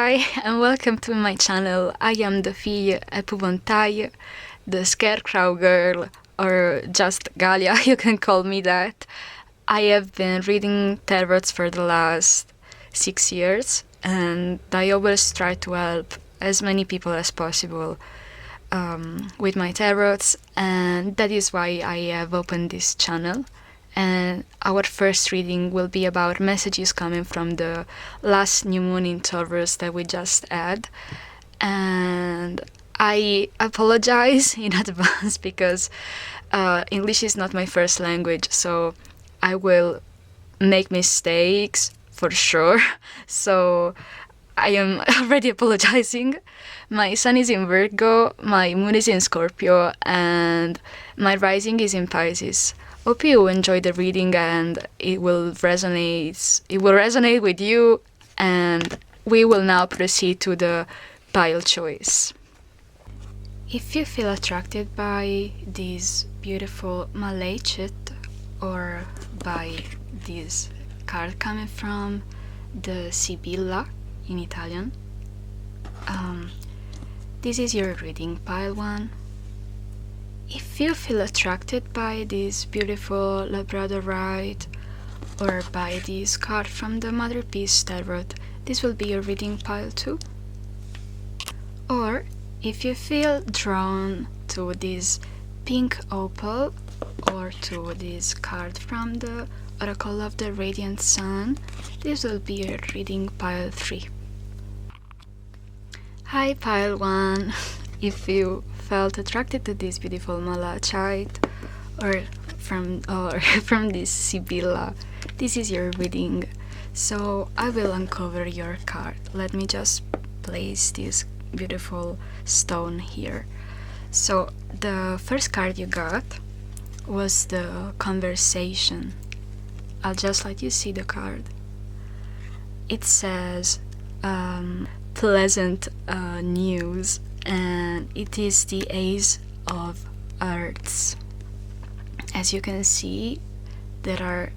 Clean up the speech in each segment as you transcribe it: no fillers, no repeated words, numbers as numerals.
Hi, and welcome to my channel. I am the fille épouvantail, the scarecrow girl, or just Galia, you can call me that. I have been reading tarots for the last 6 years, and I always try to help as many people as possible with my tarots, and that is why I have opened this channel. And our first reading will be about messages coming from the last new moon in Taurus that we just had. And I apologize in advance because English is not my first language, so I will make mistakes for sure. So I am already apologizing. My sun is in Virgo, my moon is in Scorpio, and my rising is in Pisces. Hope you enjoy the reading and it will resonate with you, and we will now proceed to the pile choice. If you feel attracted by this beautiful malachite or by this card coming from the Sibilla in Italian, this is your reading, pile 1. If you feel attracted by this beautiful labradorite or by this card from the Mother Peace Tarot, this will be your reading, pile 2. Or if you feel drawn to this pink opal or to this card from the Oracle of the Radiant Sun, this will be your reading, pile 3. Hi, pile 1. If you felt attracted to this beautiful malachite or from this Sibilla, this is your reading. So I will uncover your card. Let me just place this beautiful stone here. So the first card you got was the conversation. I'll just let you see the card. It says pleasant news, and it is the Ace of Earths. As you can see, there are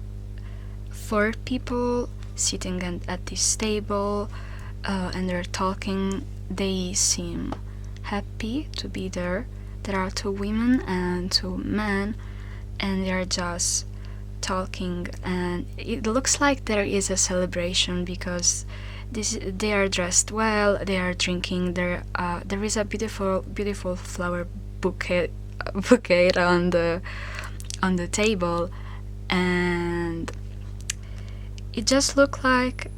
4 people sitting at this table and they're talking. They seem happy to be there. There are 2 women and 2 men, and they're just talking, and it looks like there is a celebration because they are dressed well, they are drinking, there is a beautiful flower bouquet on the table, and it just looked like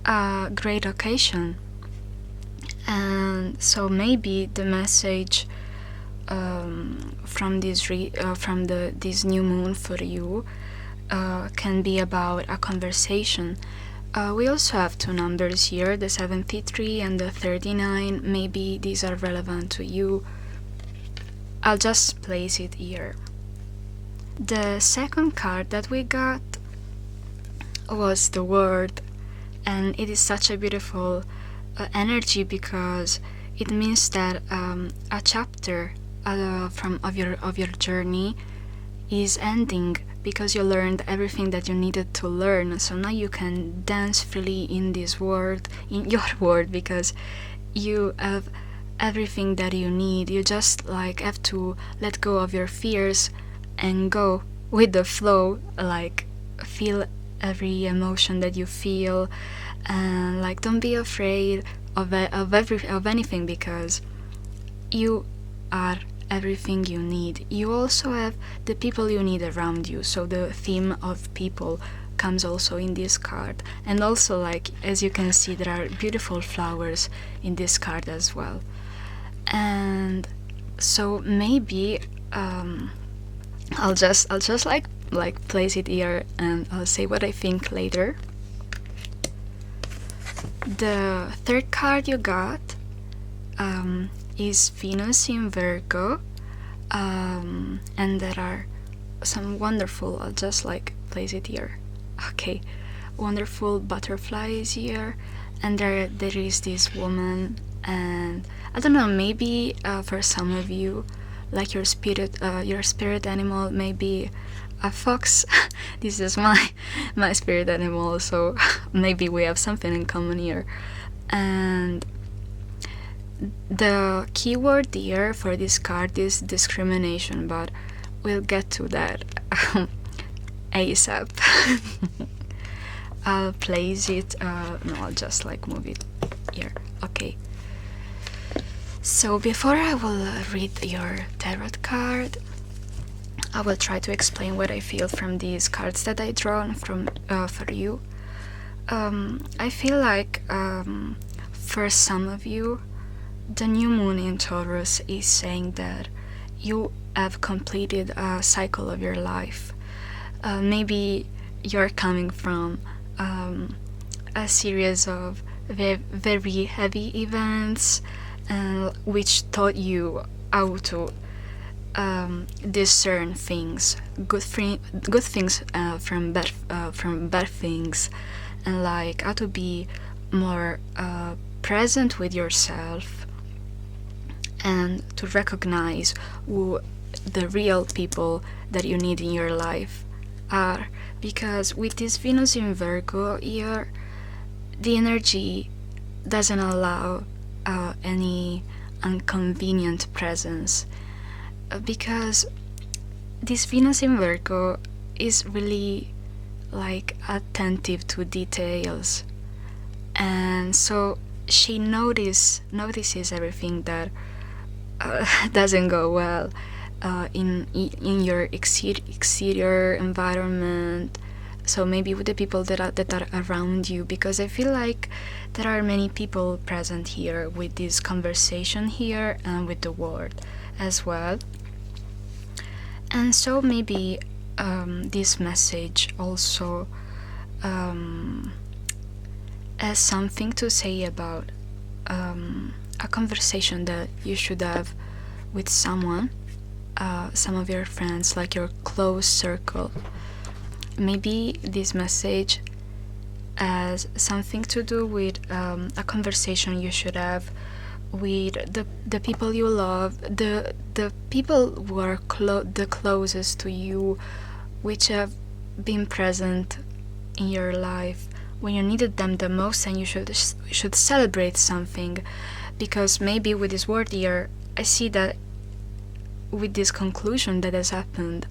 a great occasion. And so maybe the message from this new moon for you can be about a conversation. We also have 2 numbers here, the 73 and the 39. Maybe these are relevant to you. I'll just place it here. The second card that we got was the Word, and it is such a beautiful energy because it means that a chapter of your journey is ending, because you learned everything that you needed to learn. So now you can dance freely in this world, in your world, because you have everything that you need. You just have to let go of your fears and go with the flow, feel every emotion that you feel, and don't be afraid of anything, because you are everything you need. You also have the people you need around you, so the theme of people comes also in this card. And also, as you can see, there are beautiful flowers in this card as well. And so maybe I'll just place it here, and I'll say what I think later. The third card you got is Venus in Virgo, and there are some wonderful, I'll just place it here, okay, wonderful butterflies here, and there is this woman, and I don't know, maybe for some of you, your spirit animal may be a fox. This is my spirit animal, so maybe we have something in common here. And the keyword here for this card is discrimination, but we'll get to that ASAP. I'll place it, no, I'll just like move it here. Okay. So before I will read your tarot card, I will try to explain what I feel from these cards that I drawn from for you. I feel like for some of you, the new moon in Taurus is saying that you have completed a cycle of your life. Maybe you're coming from a series of very heavy events, which taught you how to discern things, good things from bad things, and like how to be more present with yourself and to recognize who the real people that you need in your life are. Because with this Venus in Virgo here, the energy doesn't allow any inconvenient presence, because this Venus in Virgo is really like attentive to details, and so she notices everything that doesn't go well in your exterior environment. So maybe with the people that are around you, because I feel like there are many people present here with this conversation here and with the world as well. And so maybe this message also has something to say about a conversation that you should have with someone, some of your friends, like your close circle. Maybe this message has something to do with a conversation you should have with the people you love, the people who are the closest to you, which have been present in your life when you needed them the most, and you should celebrate something. Because maybe with this word here, I see that with this conclusion that has happened,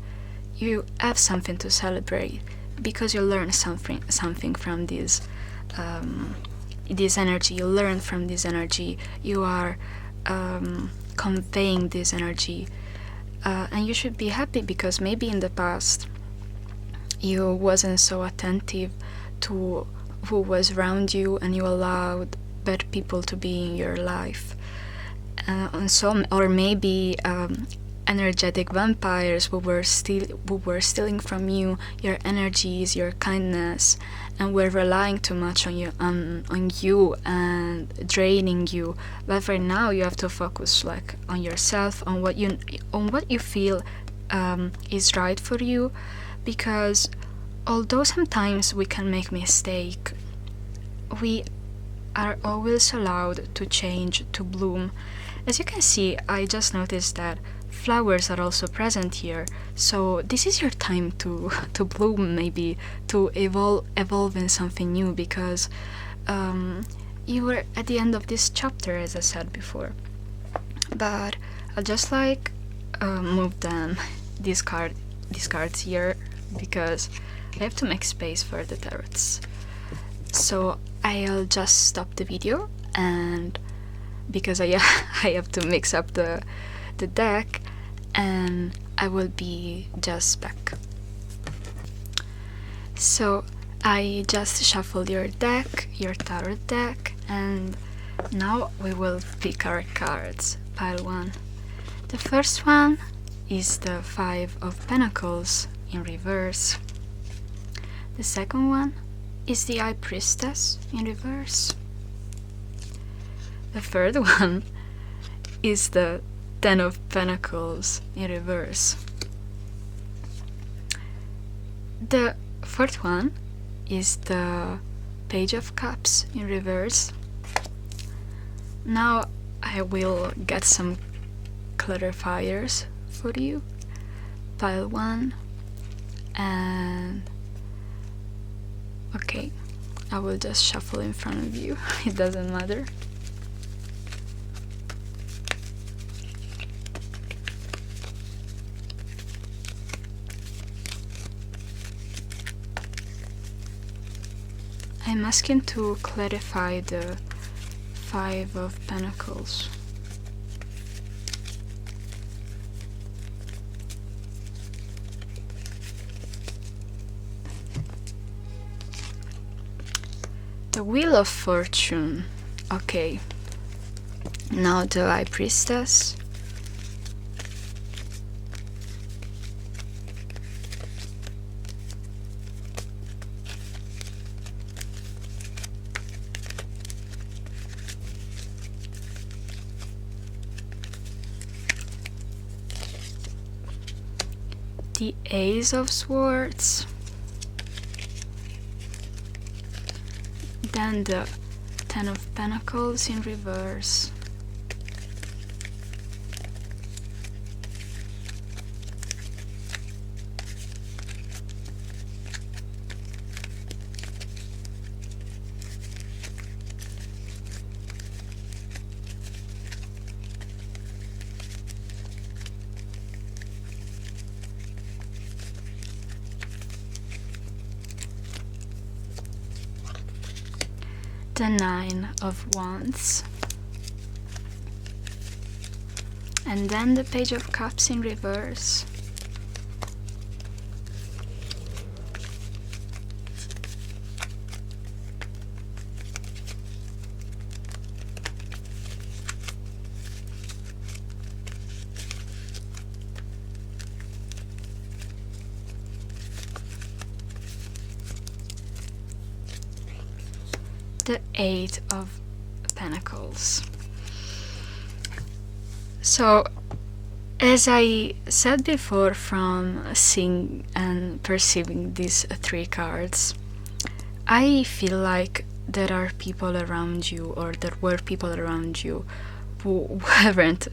you have something to celebrate, because you learn something from this energy. You learn from this energy. You are conveying this energy, and you should be happy, because maybe in the past you wasn't so attentive to who was around you, and you allowed bad people to be in your life, and so, or maybe energetic vampires who were stealing from you your energies, your kindness, and were relying too much on you and draining you. But right now you have to focus like on yourself, on what you feel is right for you, because although sometimes we can make mistake, we are always allowed to change, to bloom. As you can see, I just noticed that flowers are also present here, so this is your time to bloom, maybe to evolve in something new, because you were at the end of this chapter, as I said before. But I'll just like move them these cards here, because I have to make space for the tarots. So I'll just stop the video, and because I have to mix up the deck, and I will be just back. So I just shuffled your deck, your tarot deck, and now we will pick our cards. Pile 1. The first one is the 5 of Pentacles in reverse. The second one is the High Priestess in reverse. The third one is the 10 of Pentacles in reverse. The fourth one is the Page of Cups in reverse. Now I will get some clarifiers for you. Pile 1, And okay, I will just shuffle in front of you. It doesn't matter. I'm asking to clarify the Five of Pentacles. The Wheel of Fortune. Okay. Now the High Priestess. The Ace of Swords. Then the Ten of Pentacles in reverse. The Nine of Wands, and then the Page of Cups in reverse. The Eight of Pentacles. So, as I said before, from seeing and perceiving these three cards, I feel like there are people around you, or there were people around you who weren't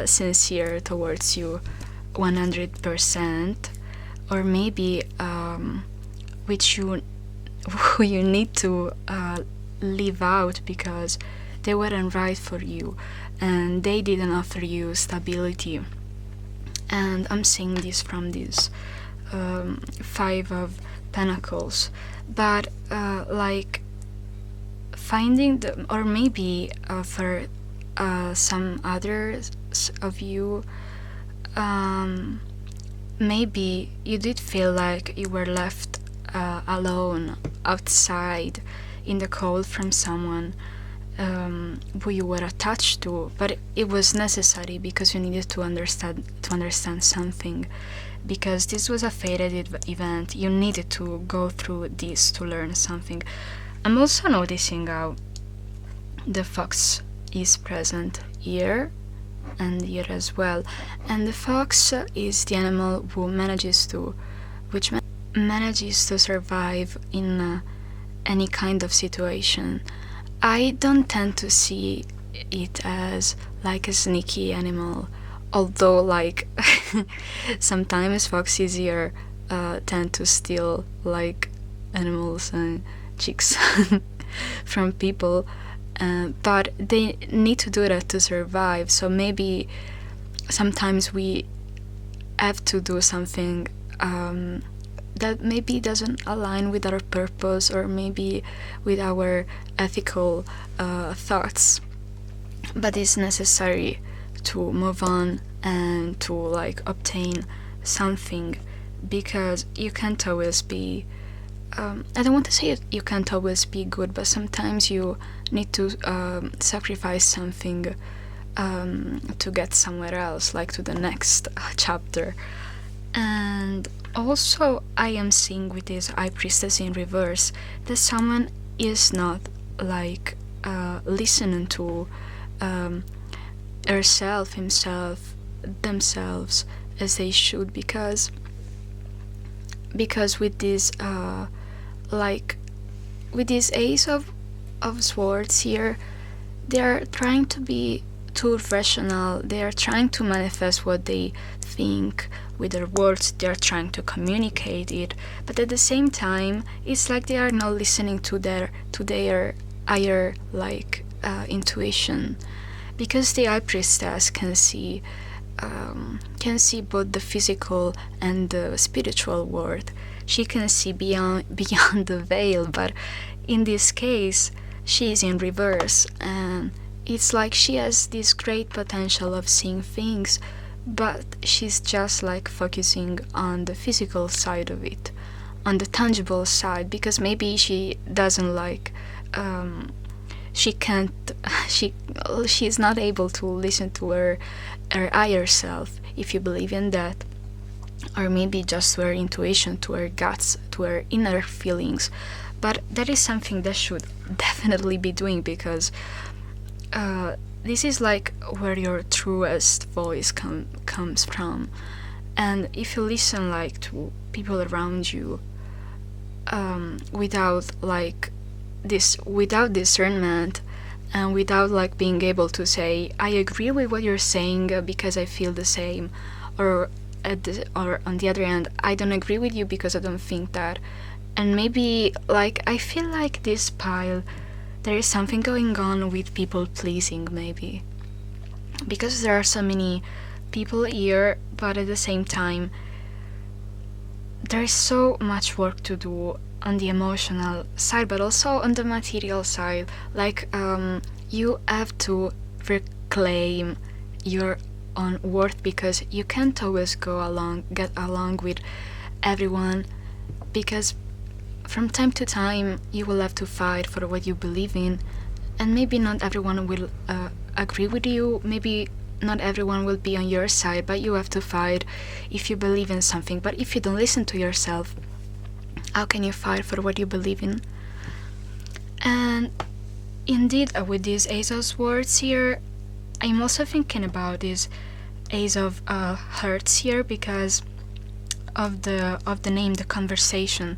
sincere towards you 100%, or maybe which you who you need to leave out because they weren't right for you and they didn't offer you stability. And I'm seeing this from this Five of Pentacles, but like finding the, or maybe for some others of you, maybe you did feel like you were left alone outside in the cold from someone who you were attached to, but it was necessary because you needed to understand something, because this was a fated event. You needed to go through this to learn something. I'm also noticing how the fox is present here and here as well, and the fox is the animal who manages to survive in any kind of situation. I don't tend to see it as like a sneaky animal, although like sometimes foxes here tend to steal like animals and chicks from people, but they need to do that to survive. So maybe sometimes we have to do something that maybe doesn't align with our purpose or maybe with our ethical thoughts, but it's necessary to move on and to like obtain something, because you can't always be I don't want to say you can't always be good, but sometimes you need to sacrifice something to get somewhere else, like to the next chapter. And also I am seeing with this High Priestess in reverse that someone is not like listening to herself, himself, themselves as they should, because with this like with this Ace of Swords here, they are trying to too rational. They are trying to manifest what they think with their words. They are trying to communicate it, but at the same time, it's like they are not listening to their higher intuition, because the high priestess can see both the physical and the spiritual world. She can see beyond the veil, but in this case, she is in reverse, and it's like she has this great potential of seeing things, but she's just like focusing on the physical side of it, on the tangible side, because maybe she doesn't like she's not able to listen to her higher self, if you believe in that, or maybe just to her intuition, to her guts, to her inner feelings. But that is something that should definitely be doing, because this is like where your truest voice comes from. And if you listen like to people around you without discernment, and without like being able to say, I agree with what you're saying because I feel the same, or on the other hand, I don't agree with you because I don't think that. And maybe like I feel like this pile, there is something going on with people pleasing, maybe, because there are so many people here, but at the same time there is so much work to do on the emotional side, but also on the material side. Like you have to reclaim your own worth, because you can't always get along with everyone, because from time to time you will have to fight for what you believe in, and maybe not everyone will agree with you, maybe not everyone will be on your side, but you have to fight if you believe in something. But if you don't listen to yourself, how can you fight for what you believe in? And indeed, with these Ace of Swords here, I'm also thinking about this Ace of Hearts here because of the name, the conversation.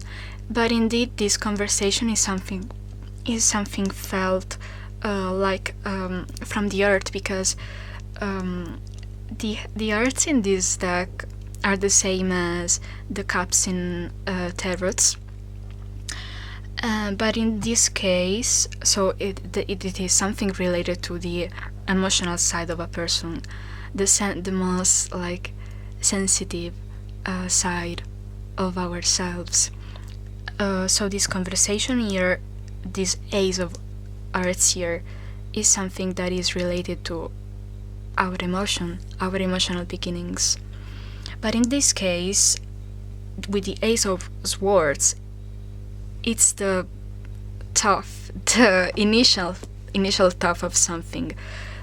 But indeed, this conversation is something felt from the earth, because the earths in this deck are the same as the cups in Taurus. But in this case, so it is something related to the emotional side of a person, the most like sensitive side of ourselves. So this conversation here, this Ace of Hearts here, is something that is related to our emotional beginnings. But in this case, with the Ace of Swords, it's the initial tough of something,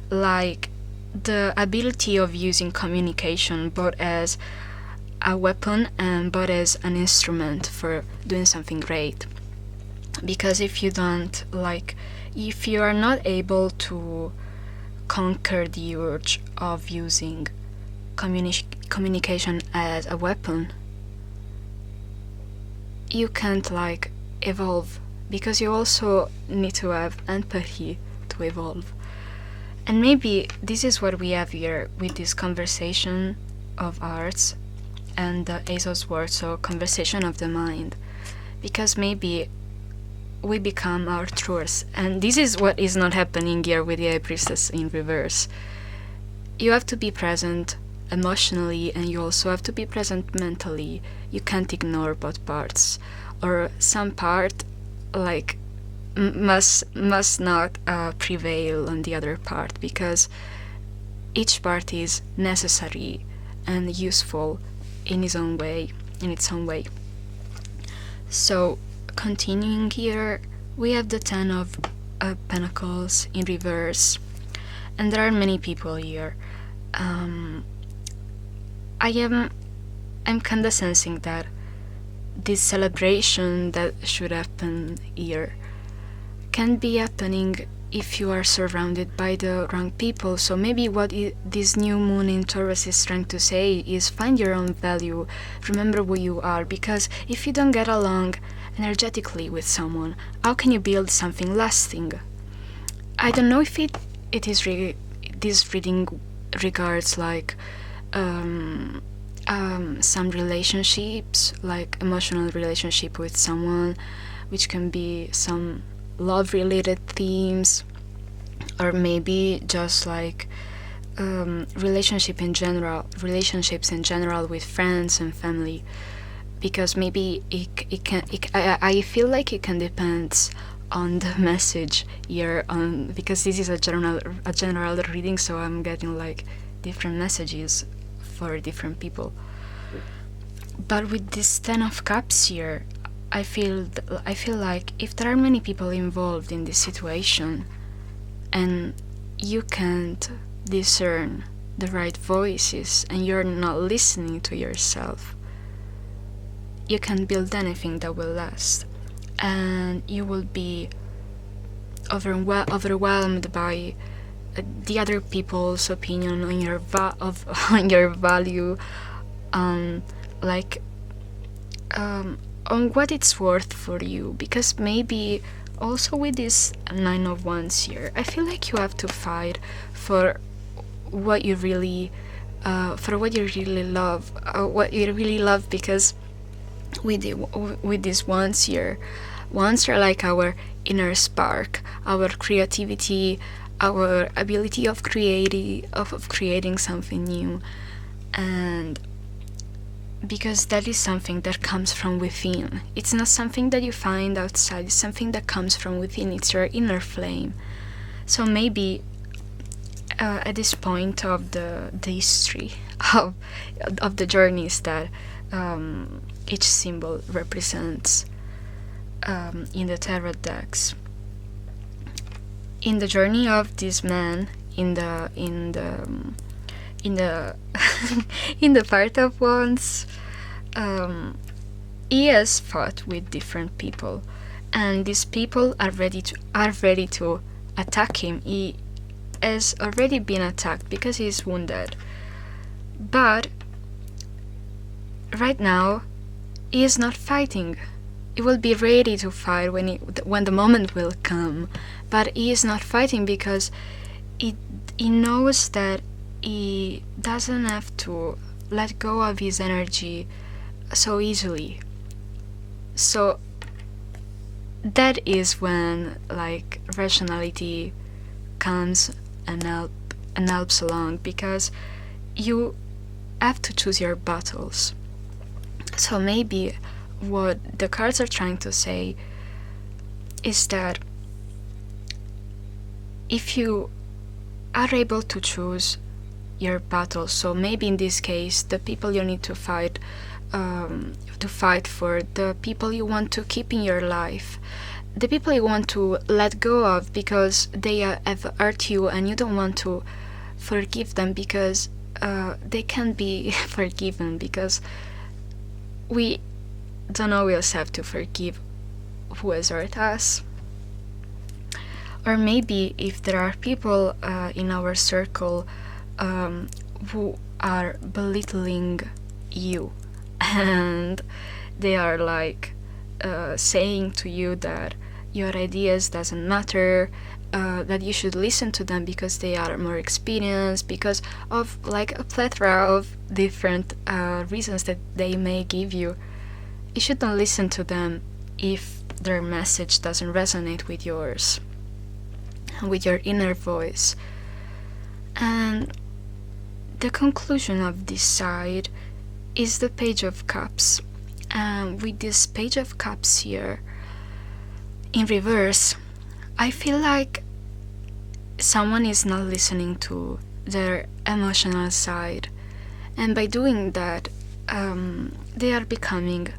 like the ability of using communication both as a weapon and both as an instrument for doing something great. Because if you are not able to conquer the urge of using communication as a weapon, you can't evolve, because you also need to have empathy to evolve. And maybe this is what we have here with this conversation of arts and the Ace of Swords, so conversation of the mind, because maybe we become our truth. And this is what is not happening here with the High Priestess in reverse. You have to be present emotionally, and you also have to be present mentally. You can't ignore both parts, or some part must not prevail on the other part, because each part is necessary and useful in its own way. So continuing here, we have the Ten of Pentacles in reverse, and there are many people here. I'm kinda sensing that this celebration that should happen here can be happening if you are surrounded by the wrong people. So maybe what this new moon in Taurus is trying to say is find your own value, remember who you are, because if you don't get along energetically with someone, how can you build something lasting? I don't know if it is really this reading regards like some relationships, like emotional relationship with someone, which can be some love related themes, or maybe just like relationships in general with friends and family, because maybe I feel like it can depend on the message here, because this is a general reading, so I'm getting like different messages for different people. But with this 10 of Cups here, I feel like if there are many people involved in this situation and you can't discern the right voices and you're not listening to yourself, you can't build anything that will last, and you will be overwhelmed by the other people's opinion on your on your value, like on what it's worth for you. Because maybe also with this 9 of Wands here, I feel like you have to fight for what you really love, because with these wands here, wands are like our inner spark, our creativity, our ability of creating something new, and because that is something that comes from within. It's not something that you find outside, it's something that comes from within. It's your inner flame. So maybe at this point of the history of the journeys that each symbol represents in the tarot decks, in the journey of this man in the in the part of Wands, he has fought with different people, and these people are ready to attack him. He has already been attacked because he is wounded, but right now he is not fighting. He will be ready to fight when the moment will come, but he is not fighting because he knows that he doesn't have to let go of his energy so easily. So that is when like rationality comes and helps along, because you have to choose your battles. So maybe what the cards are trying to say is that if you are able to choose your battles, so maybe in this case the people you need to fight for, the people you want to keep in your life, the people you want to let go of because they have hurt you and you don't want to forgive them because they can't be forgiven, because we don't always have to forgive who has hurt us. Or maybe if there are people in our circle who are belittling you, and they are like saying to you that your ideas doesn't matter, that you should listen to them because they are more experienced, because of like a plethora of different reasons that they may give you. You shouldn't listen to them if their message doesn't resonate with yours, with your inner voice. And the conclusion of this side is the Page of Cups. With this Page of Cups here in reverse, I feel like someone is not listening to their emotional side, and by doing that they are becoming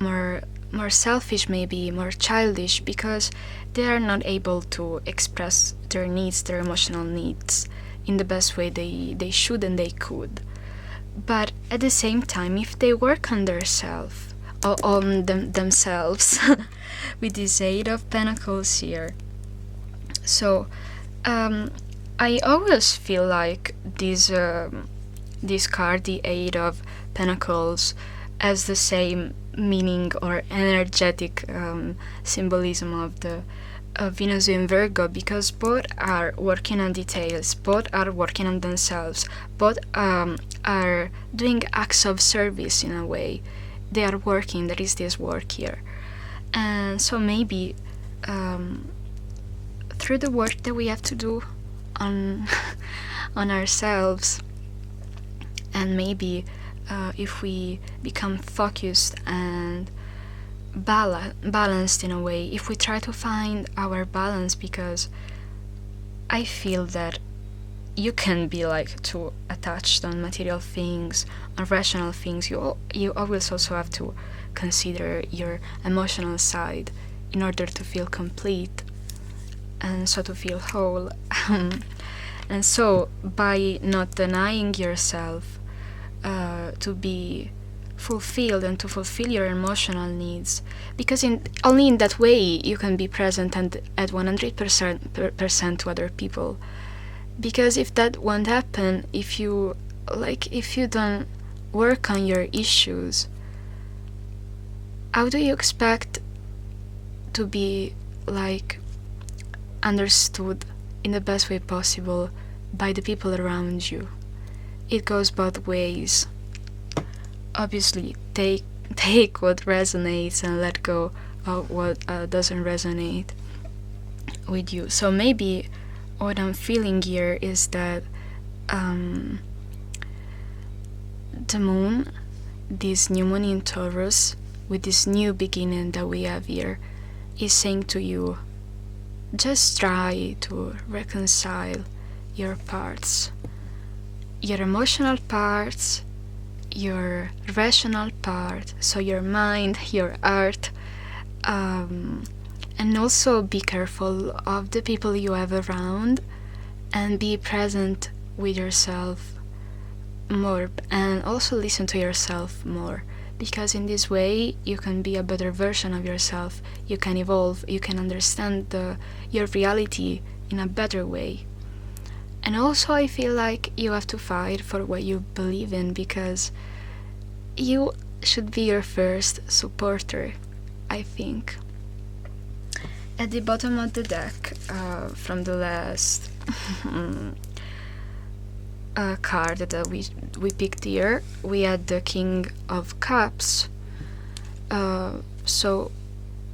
more selfish, maybe more childish, because they are not able to express their needs, their emotional needs, in the best way they should and they could. But at the same time, if they work on themselves with this 8 of Pentacles here, so I always feel like this card, the 8 of Pentacles, has the same meaning or energetic symbolism of the Venus in Virgo, because both are working on details, both are working on themselves, both are doing acts of service in a way. They are working, there is this work here. And so maybe through the work that we have to do on on ourselves, and maybe if we become focused and balanced in a way, if we try to find our balance, because I feel that you can be like too attached on material things, on rational things. You always also have to consider your emotional side in order to feel complete and so to feel whole. And so by not denying yourself to be fulfilled and to fulfill your emotional needs, because only in that way you can be present and at 100% to other people. Because if that won't happen, if you don't work on your issues, how do you expect to be like understood in the best way possible by the people around you? It goes both ways. Obviously, take what resonates and let go of what doesn't resonate with you. So maybe what I'm feeling here is that the moon, this new moon in Taurus, with this new beginning that we have here, is saying to you, just try to reconcile your parts, your emotional parts, your rational part, so your mind, your heart, and also be careful of the people you have around, and be present with yourself more, and also listen to yourself more, because in this way you can be a better version of yourself, you can evolve, you can understand your reality in a better way. And also I feel like you have to fight for what you believe in, because you should be your first supporter, I think. At the bottom of the deck, from the last card that we picked here, we had the King of Cups. So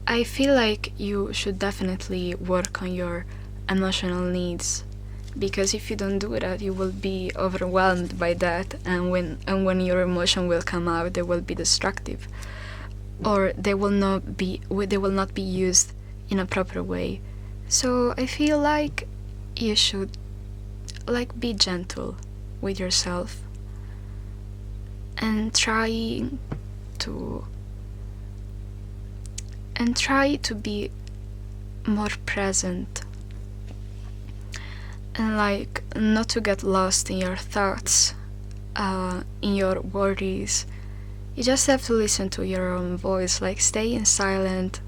I feel like you should definitely work on your emotional needs, because if you don't do that, you will be overwhelmed by that, and when your emotion will come out, they will be destructive, or they will not be used in a proper way. So I feel like you should be gentle with yourself and try to be more present, and not to get lost in your thoughts, in your worries. You just have to listen to your own voice, stay in silence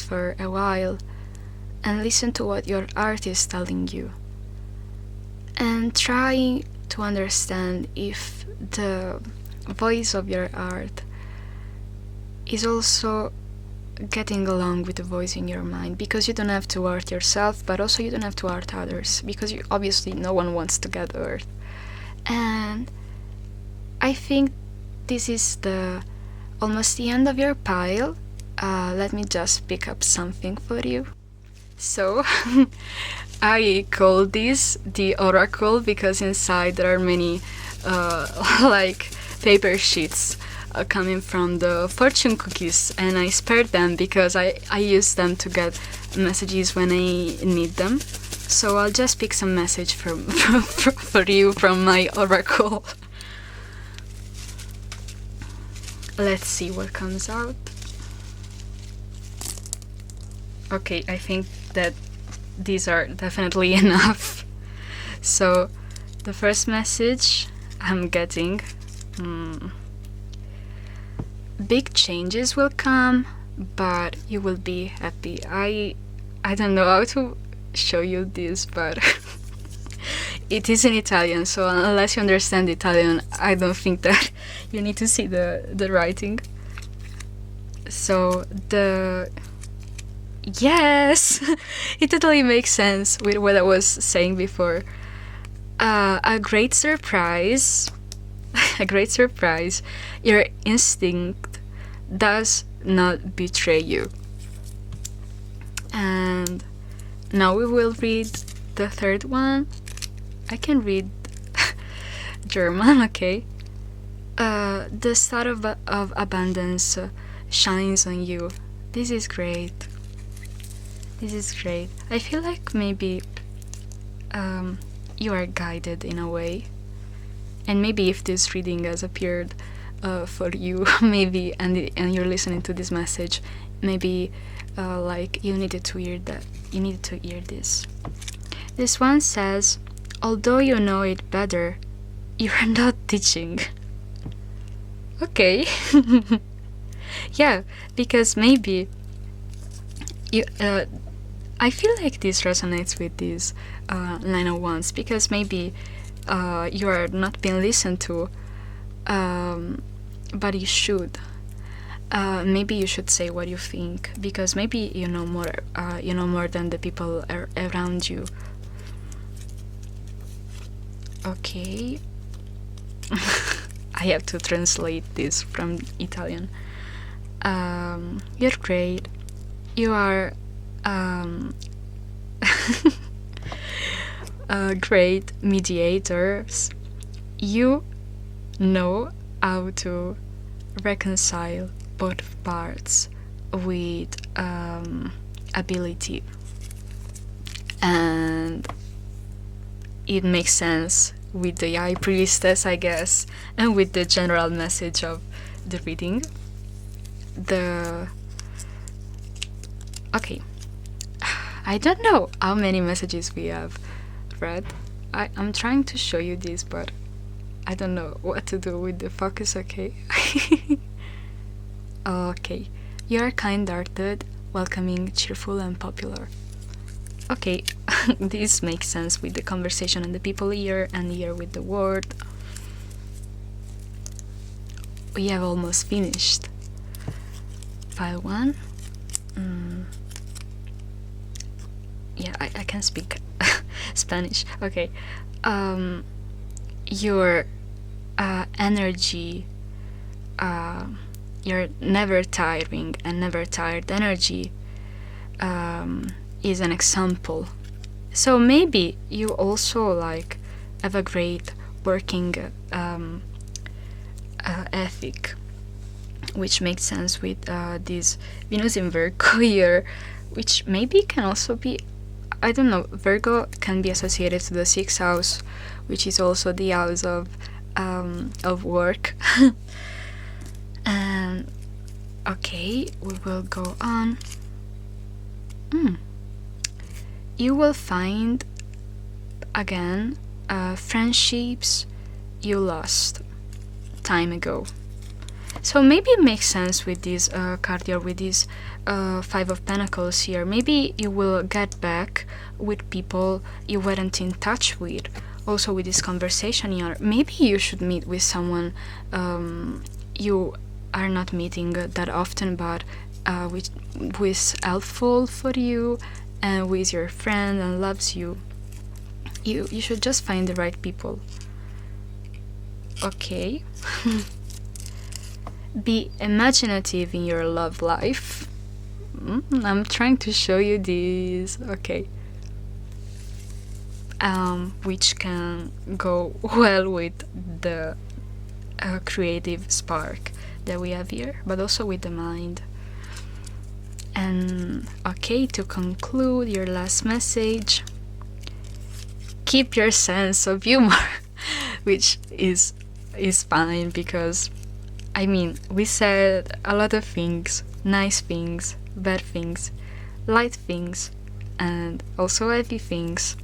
for a while, and listen to what your heart is telling you, and try to understand if the voice of your heart is also getting along with the voice in your mind, because you don't have to hurt yourself, but also you don't have to hurt others, because obviously no one wants to get hurt. And I think this is almost the end of your pile. Let me just pick up something for you. So I call this the oracle, because inside there are many paper sheets coming from the fortune cookies, and I spared them because I use them to get messages when I need them. So I'll just pick some message for you from my oracle. Let's see what comes out. Okay, I think that these are definitely enough. So the first message I'm getting, big changes will come, but you will be happy. I don't know how to show you this, but it is in Italian, so unless you understand Italian, I don't think that you need to see the writing. So Yes! It totally makes sense with what I was saying before. A great surprise. A great surprise. Your instinct does not betray you. And now we will read the third one. I can read German, okay? The star of abundance shines on you. This is great. This is great. I feel like maybe you are guided in a way. And maybe if this reading has appeared for you, maybe, and you're listening to this message, maybe like you needed to hear that. You needed to hear this. This one says, although you know it better, you are not teaching. Okay. Yeah, because maybe you. I feel like this resonates with this line of wands because maybe you are not being listened to, but you should. Maybe you should say what you think because maybe you know more. You know more than the people around you. Okay. I have to translate this from Italian. You're great. You are great mediators. You know how to reconcile both parts with ability, and it makes sense with the High Priestess, I guess, and with the general message of the reading. Okay, I don't know how many messages we have read. I'm trying to show you this, but I don't know what to do with the focus, okay? Okay, you are kind-hearted, welcoming, cheerful, and popular. Okay, this makes sense with the conversation and the people here, and here with the word. We have almost finished. File 1. Yeah, I can speak Spanish. Okay. Your energy, your never tiring and never tired energy is an example. So maybe you also like have a great working ethic, which makes sense with this Venus in Virgo here, which maybe can also be, I don't know, Virgo can be associated to the 6th house, which is also the house of work. And okay, we will go on. You will find again friendships you lost time ago. So maybe it makes sense with this card here, with this 5 of Pentacles here. Maybe you will get back with people you weren't in touch with. Also with this conversation here, maybe you should meet with someone you are not meeting that often, but which is helpful for you and with your friend and loves you. You should just find the right people. Okay. Be imaginative in your love life. I'm trying to show you this. Okay. Which can go well with the creative spark that we have here, but also with the mind. And okay, to conclude, your last message: keep your sense of humor, which is fine because I mean, we said a lot of things, nice things, bad things, light things, and also heavy things,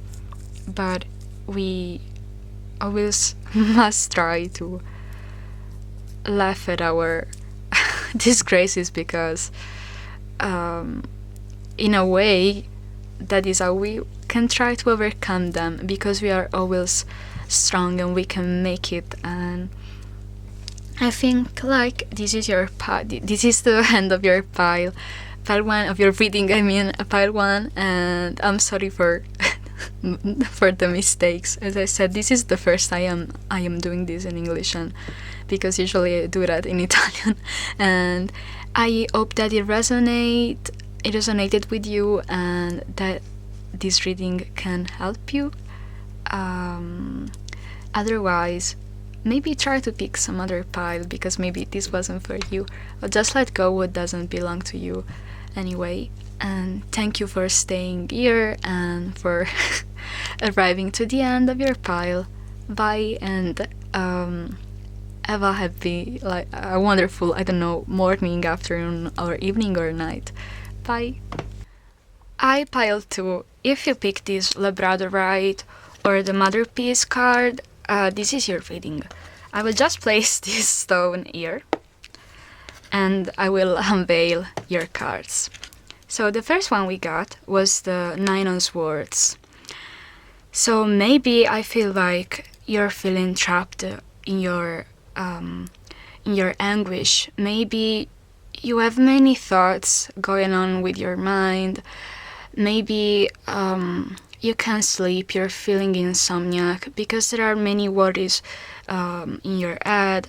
but we always must try to laugh at our disgraces because in a way that is how we can try to overcome them, because we are always strong and we can make it. And I think like this is your this is the end of your pile. pile 1 of your reading, I mean pile 1, and I'm sorry for for the mistakes. As I said, this is the first time I am doing this in English, and because usually I do that in Italian, and I hope that it resonated with you, and that this reading can help you. Otherwise, maybe try to pick some other pile, because maybe this wasn't for you, or just let go what doesn't belong to you anyway. And thank you for staying here and for arriving to the end of your pile. Bye, and have a happy, like a wonderful, I don't know, morning, afternoon, or evening, or night. Bye. I pile 2. If you pick this Labradorite or the Mother Peace card, this is your reading. I will just place this stone here, and I will unveil your cards. So the first one we got was the 9 of Swords. So maybe I feel like you're feeling trapped in your anguish. Maybe you have many thoughts going on with your mind. Maybe you can't sleep, you're feeling insomniac because there are many worries in your head,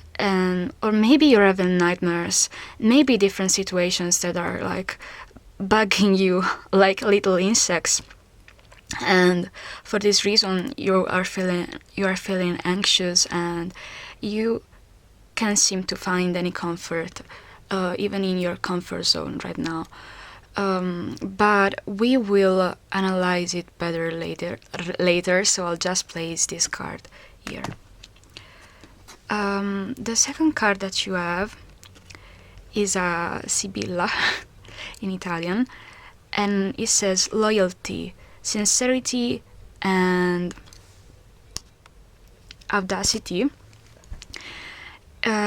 or maybe you're having nightmares, maybe different situations that are like bugging you like little insects, and for this reason you are feeling anxious, and you can't seem to find any comfort even in your comfort zone right now. But we will analyze it better later, so I'll just place this card here. The second card that you have is a Sibilla in Italian, and it says loyalty, sincerity, and audacity.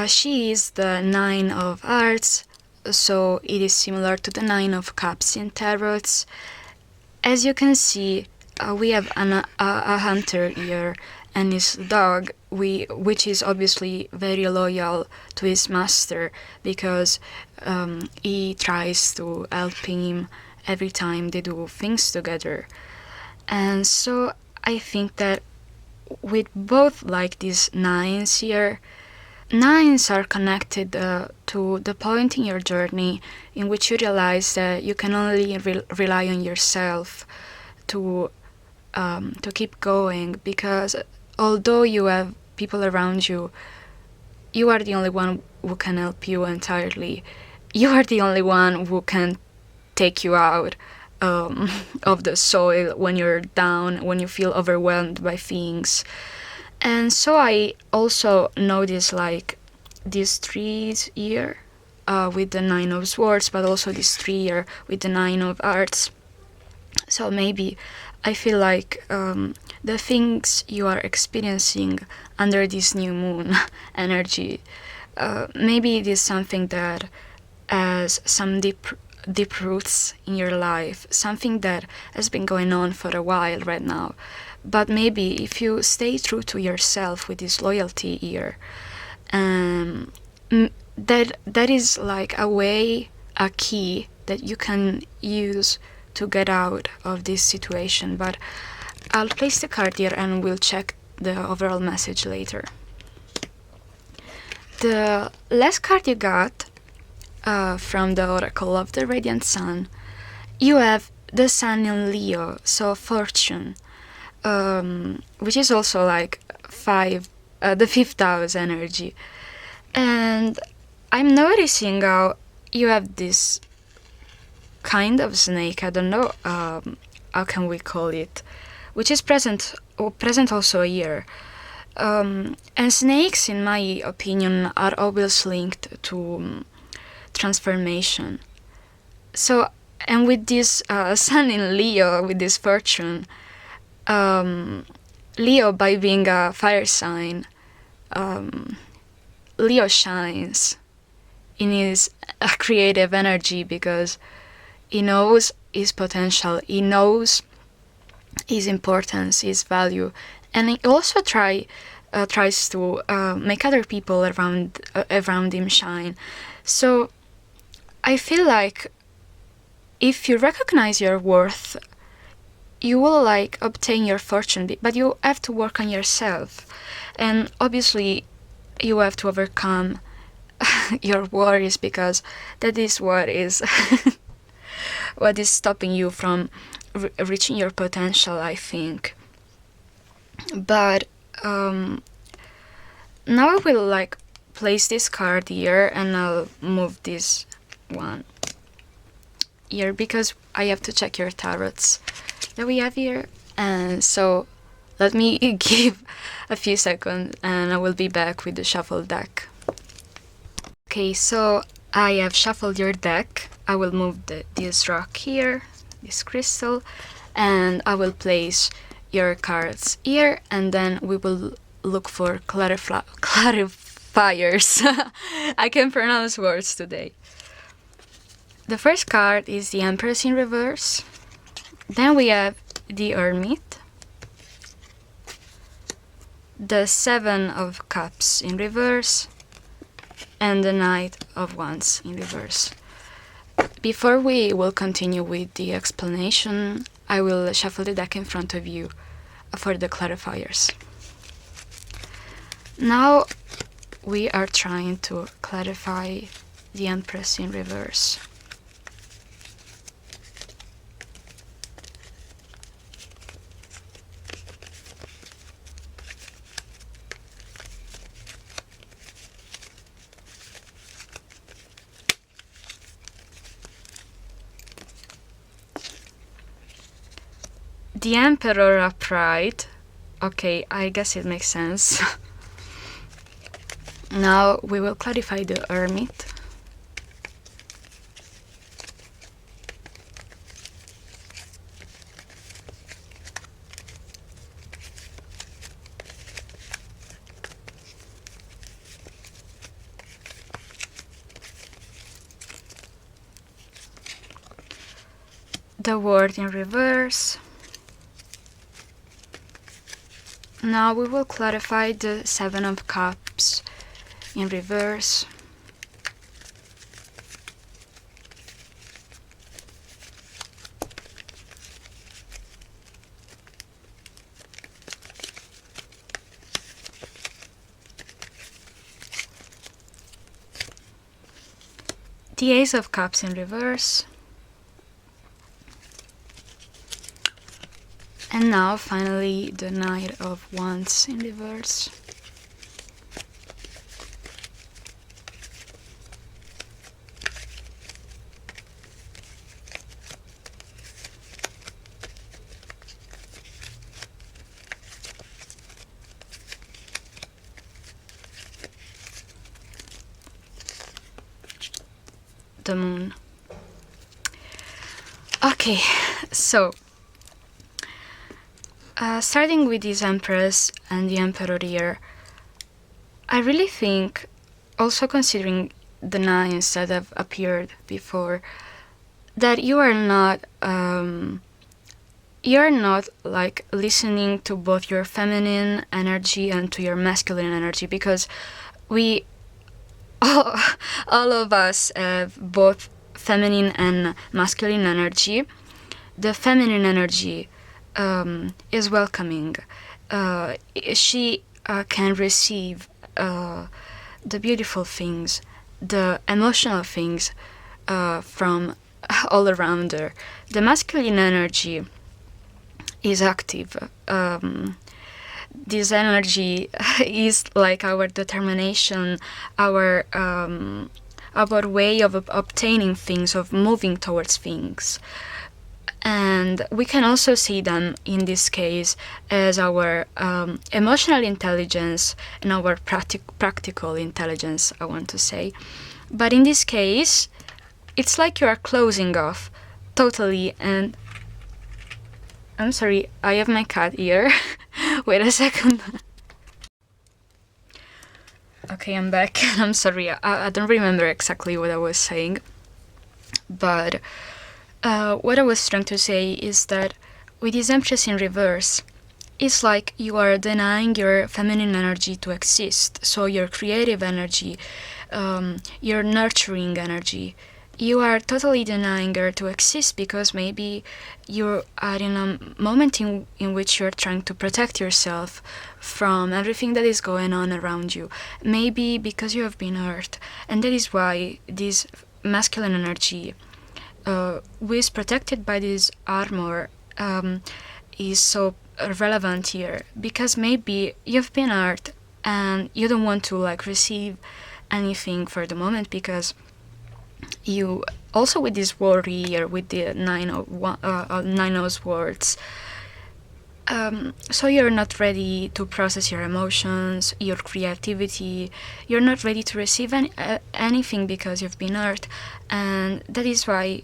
She is the 9 of Hearts, so it is similar to the 9 of Cups in Taurus. As you can see, we have a hunter here and his dog, which is obviously very loyal to his master, because he tries to help him every time they do things together. And so I think that with both like these 9s here, 9s are connected to the point in your journey in which you realize that you can only rely on yourself to keep going, because although you have people around you, you are the only one who can help you entirely. You are the only one who can take you out of the soil when you're down, when you feel overwhelmed by things. And so I also notice like these trees here with the 9 of Swords, but also this tree here with the 9 of Hearts. So maybe I feel like the things you are experiencing under this new moon energy, maybe it is something that has some deep roots in your life, something that has been going on for a while right now. But maybe if you stay true to yourself with this loyalty here, that is like a way, a key that you can use to get out of this situation. But I'll place the card here and we'll check the overall message later. The last card you got from the Oracle of the Radiant Sun, you have the Sun in Leo, so fortune, which is also like the 5th house energy. And I'm noticing how you have this kind of snake, I don't know how can we call it, which is present also here. And snakes, in my opinion, are always linked to transformation. So, and with this Sun in Leo, with this fortune, Leo, by being a fire sign, Leo shines in his creative energy because he knows his potential, he knows his importance, his value, and he also tries to make other people around him shine. So I feel like if you recognize your worth, you will like obtain your fortune, but you have to work on yourself. And obviously you have to overcome your worries, because that is what is what is stopping you from reaching your potential, I think. But now I will like place this card here, and I'll move this one here because I have to check your tarots that we have here. And so let me give a few seconds and I will be back with the shuffled deck. Okay, so I have shuffled your deck. I will move this rock here, this crystal, and I will place your cards here, and then we will look for clarifiers. I can pronounce words today. The first card is the Empress in reverse. Then we have the Hermit, the Seven of Cups in reverse, and the Knight of Wands in reverse. Before we will continue with the explanation, I will shuffle the deck in front of you for the clarifiers. Now we are trying to clarify the Empress in reverse. The Emperor upright. Okay, I guess it makes sense. Now we will clarify the Hermit. The World in reverse. Now we will clarify the Seven of Cups in reverse. The Ace of Cups in reverse. And now, finally, the Knight of Wands in reverse. The Moon. Okay, so starting with this Empress and the Emperor here, I really think, also considering the nines that have appeared before, that you are not like listening to both your feminine energy and to your masculine energy, because we all of us have both feminine and masculine energy. The feminine energy is welcoming. She can receive the beautiful things, the emotional things from all around her. The masculine energy is active. This energy is like our determination, our way of obtaining things, of moving towards things. And we can also see them in this case as our emotional intelligence and our practical intelligence, I want to say. But in this case, it's like you are closing off totally. And I'm sorry, I have my cat here. Wait a second. Okay, I'm back. I'm sorry, I don't remember exactly what I was saying. But what I was trying to say is that with this Empress in reverse, it's like you are denying your feminine energy to exist. So your creative energy, your nurturing energy, you are totally denying her to exist because maybe you are in a moment in which you're trying to protect yourself from everything that is going on around you. Maybe because you have been hurt. And that is why this masculine energy, who is protected by this armor, is so relevant here. Because maybe you've been hurt and you don't want to receive anything for the moment because you also with this warrior with the nine of swords, so you're not ready to process your emotions, your creativity. You're not ready to receive anything because you've been hurt, and that is why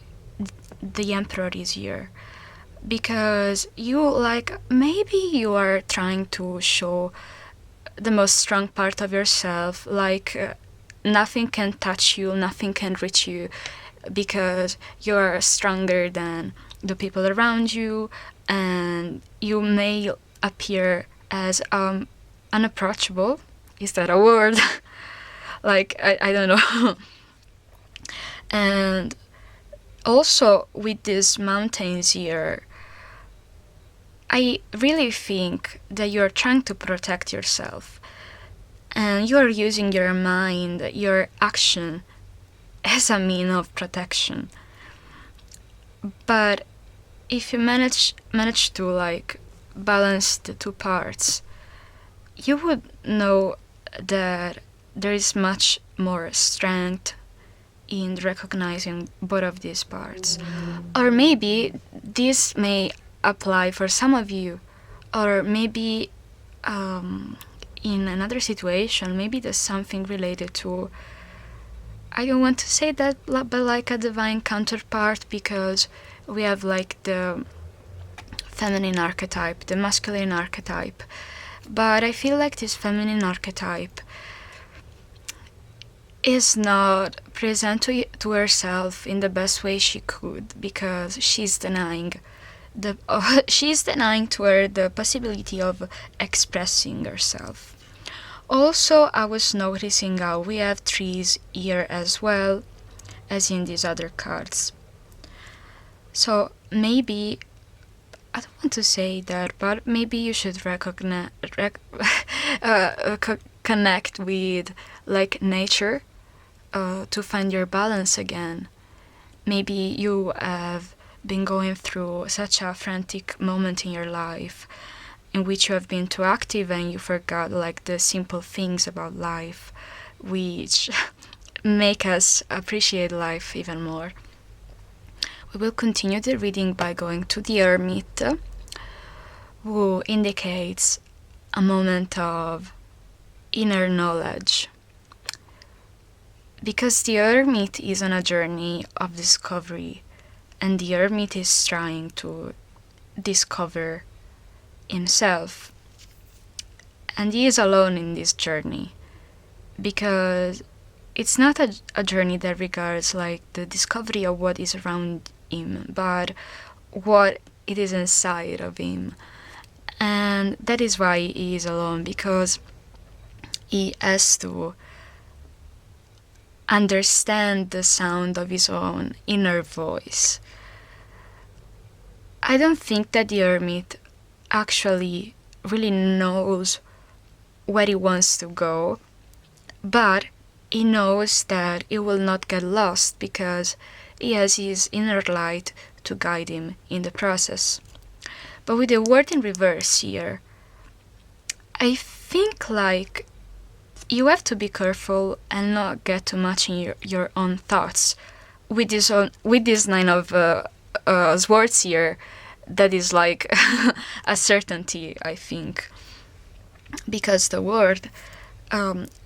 the emperor is here. Because maybe you are trying to show the most strong part of yourself, nothing can touch you, nothing can reach you, because you're stronger than the people around you, and you may appear as unapproachable. Is that a word? I don't know. And also with these mountains here, I really think that you're trying to protect yourself. And you're using your mind, your action, as a mean of protection. But if you manage to balance the two parts, you would know that there is much more strength in recognizing both of these parts. Or maybe this may apply for some of you, or maybe in another situation, maybe there's something related to, I don't want to say that, but a divine counterpart, because we have the feminine archetype, the masculine archetype. But I feel like this feminine archetype is not present to herself in the best way she could, because she's denying to her the possibility of expressing herself. Also, I was noticing how we have trees here as well as in these other cards. So maybe, I don't want to say that, but maybe you should connect with nature to find your balance again. Maybe you have been going through such a frantic moment in your life in which you have been too active and you forgot the simple things about life, which make us appreciate life even more. We will continue the reading by going to the Hermit, who indicates a moment of inner knowledge. Because the Hermit is on a journey of discovery, and the Hermit is trying to discover himself. And he is alone in this journey, because it's not a journey that regards the discovery of what is around him, but what it is inside of him. And that is why he is alone, because he has to understand the sound of his own inner voice. I don't think that the Hermit actually really knows where he wants to go, but he knows that he will not get lost because he has his inner light to guide him in the process. But with the word in reverse here, I think you have to be careful and not get too much in your own thoughts. With this nine of swords here, that is a certainty, I think, because the word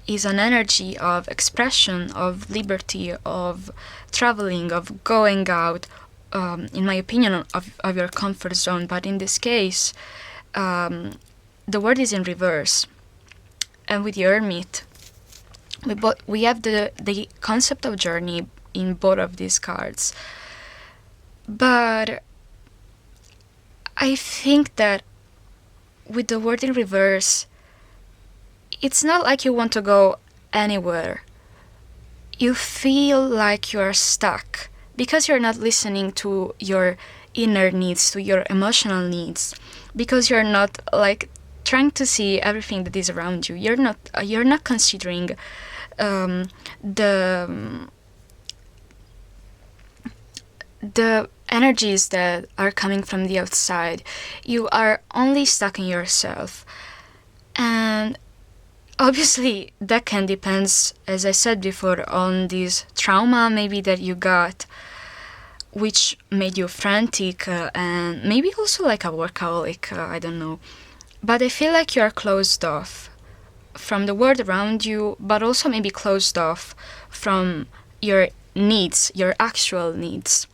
is an energy of expression, of liberty, of traveling, of going out, in my opinion, of your comfort zone. But in this case, the word is in reverse. And with the Hermit, we have the concept of journey in both of these cards. But I think that with the word in reverse, it's not like you want to go anywhere. you feel like you're stuck because you're not listening to your inner needs, to your emotional needs, because you're not like trying to see everything that is around you. You're not considering the energies that are coming from the outside. You are only stuck in yourself. And obviously that can depend, as I said before, on this trauma maybe that you got, which made you frantic, and maybe also like a workaholic, I don't know. But I feel like you're closed off from the world around you, but also maybe closed off from your needs, your actual needs.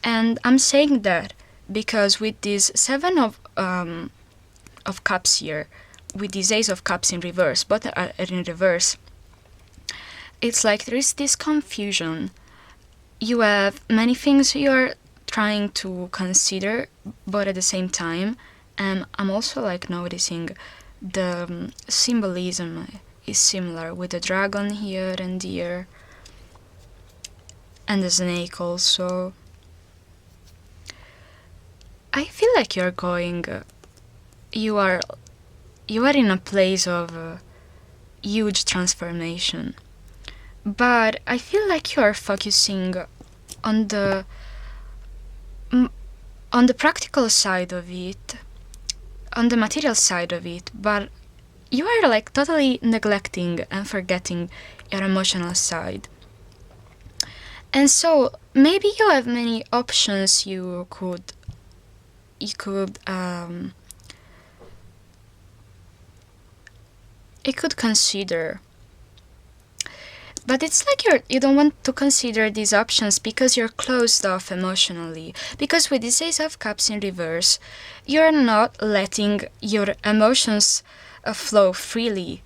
And I'm saying that because with this Seven of Cups here, with this Ace of Cups in reverse, both are in reverse, it's like there is this confusion. You have many things you're trying to consider, but at the same time, and I'm also like noticing the symbolism is similar with the dragon here and here, and the snake also. I feel like you're going, you are in a place of huge transformation, but I feel like you are focusing on the practical side of it, on the material side of it, but you are like totally neglecting and forgetting your emotional side. And so maybe you have many options you could consider, but it's like you don't want to consider these options because you're closed off emotionally. Because with this Ace of Cups in reverse, you're not letting your emotions flow freely.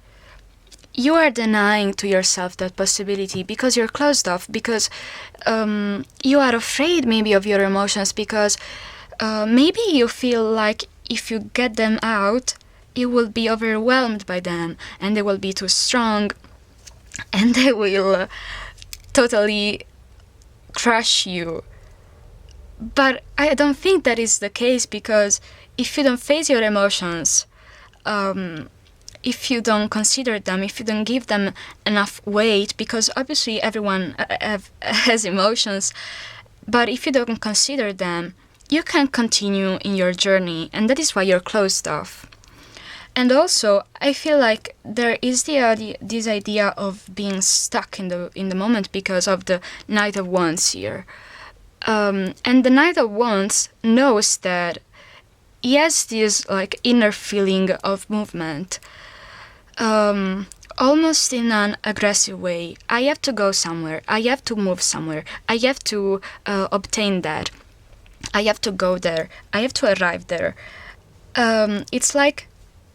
You are denying to yourself that possibility because you're closed off, because you are afraid maybe of your emotions, because maybe you feel like if you get them out, you will be overwhelmed by them and they will be too strong and they will totally crush you. But I don't think that is the case, because if you don't face your emotions, if you don't consider them, if you don't give them enough weight, because obviously everyone has emotions, but if you don't consider them, you can't continue in your journey, and that is why you're closed off. And also, I feel like there is this idea of being stuck in the moment because of the Knight of Wands here. And the Knight of Wands knows that he has this like inner feeling of movement, almost in an aggressive way. I have to go somewhere. I have to move somewhere. I have to obtain that. I have to go there. I have to arrive there. It's like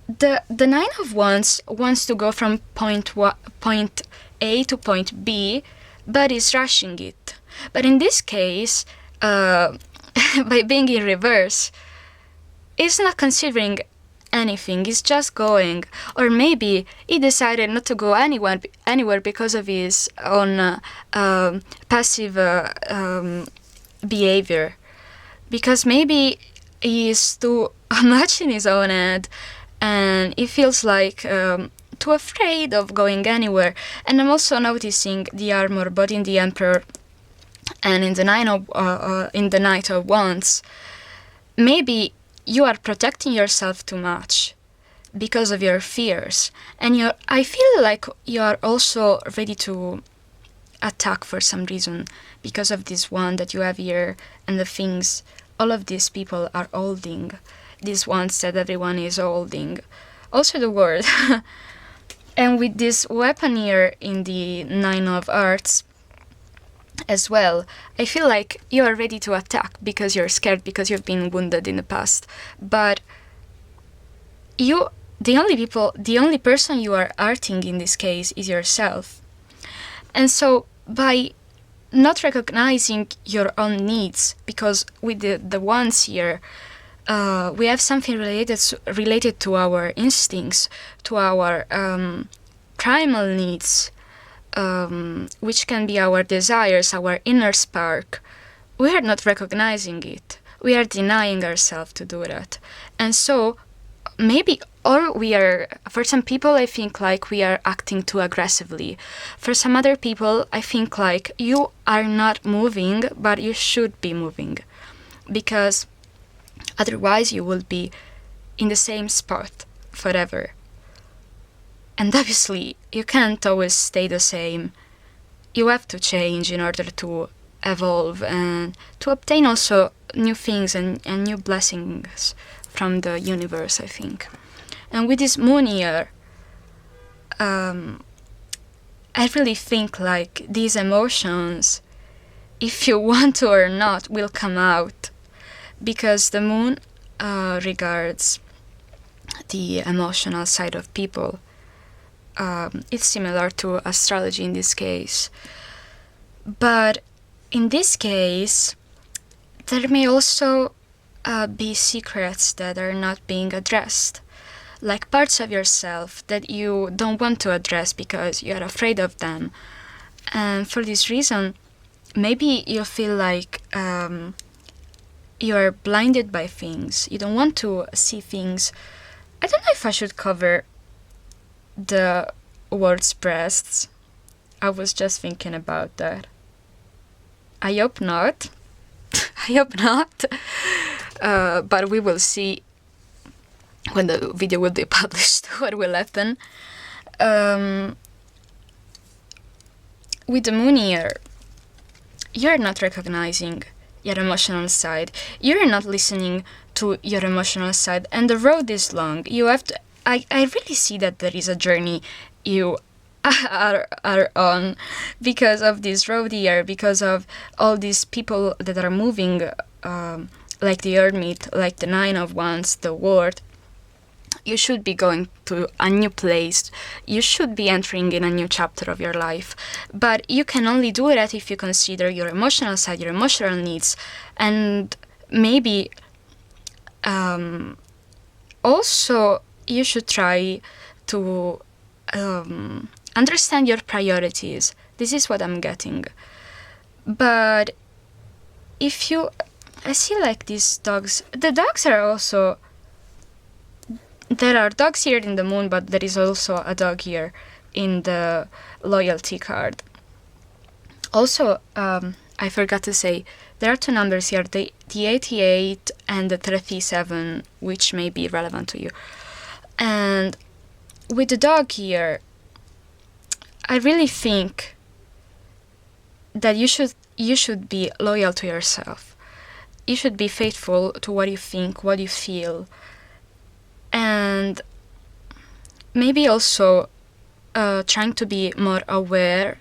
the Nine of Wands wants to go from point A to point B, but is rushing it. But in this case, by being in reverse, it's not considering anything. It's just going. Or maybe he decided not to go anywhere because of his own passive behavior. Because maybe he is too much in his own head and he feels like too afraid of going anywhere. And I'm also noticing the armor both in the Emperor and in the Knight of Wands. Maybe you are protecting yourself too much because of your fears, and I feel like you are also ready to attack for some reason because of this one that you have here and the things all of these people are holding, these ones that everyone is holding, also the world. And with this weapon here in the Nine of Hearts as well, I feel like you are ready to attack because you're scared, because you've been wounded in the past. But the only person you are hurting in this case is yourself. And so by not recognizing your own needs, because with the ones here, we have something related to our instincts, to our primal needs, which can be our desires, our inner spark, we are not recognizing it. We are denying ourselves to do that. And so maybe, or we are, for some people, I think like we are acting too aggressively. For some other people, I think like you are not moving, but you should be moving. Because otherwise you will be in the same spot forever. And obviously, you can't always stay the same. You have to change in order to evolve and to obtain also new things and new blessings from the universe, I think. And with this moon year, I really think like these emotions, if you want to or not, will come out, because the moon regards the emotional side of people. It's similar to astrology in this case. But in this case, there may also be secrets that are not being addressed, like parts of yourself that you don't want to address because you're afraid of them. And for this reason, maybe you feel like you're blinded by things. You don't want to see things. I don't know if I should cover the words breasts. I was just thinking about that. I hope not. I hope not. But we will see when the video will be published what will happen. With the moon year, you're not recognizing your emotional side. You're not listening to your emotional side, and the road is long. You have to. I really see that there is a journey you are on because of this road year, because of all these people that are moving, like the Hermit, like the Nine of Wands, the World. You should be going to a new place. You should be entering in a new chapter of your life. But you can only do that if you consider your emotional side, your emotional needs, and maybe also you should try to understand your priorities. This is what I'm getting. But if you, I see like these dogs, the dogs are also, there are dogs here in the moon, but there is also a dog here in the loyalty card. Also, I forgot to say, there are two numbers here, the 88 and the 37, which may be relevant to you. And with the dog here, I really think that you should be loyal to yourself. You should be faithful to what you think, what you feel. And maybe also trying to be more aware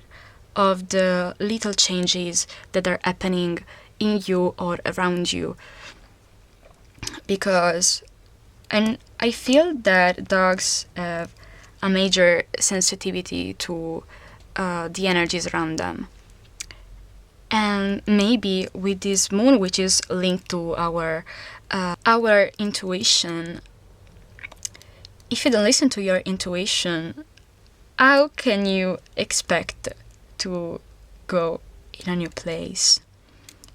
of the little changes that are happening in you or around you. Because, and I feel that dogs have a major sensitivity to the energies around them. And maybe with this moon, which is linked to our intuition, if you don't listen to your intuition, how can you expect to go in a new place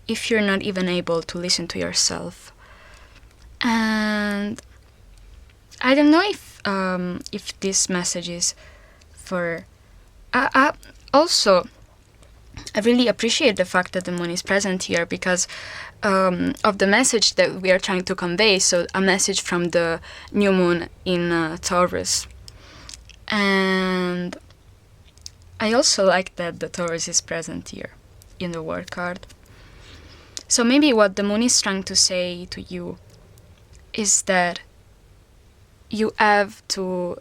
if you're not even able to listen to yourself? And I don't know if this message is for... also, I really appreciate the fact that the moon is present here because of the message that we are trying to convey. So a message from the new moon in Taurus. And I also like that the Taurus is present here in the World card. So maybe what the moon is trying to say to you is that you have to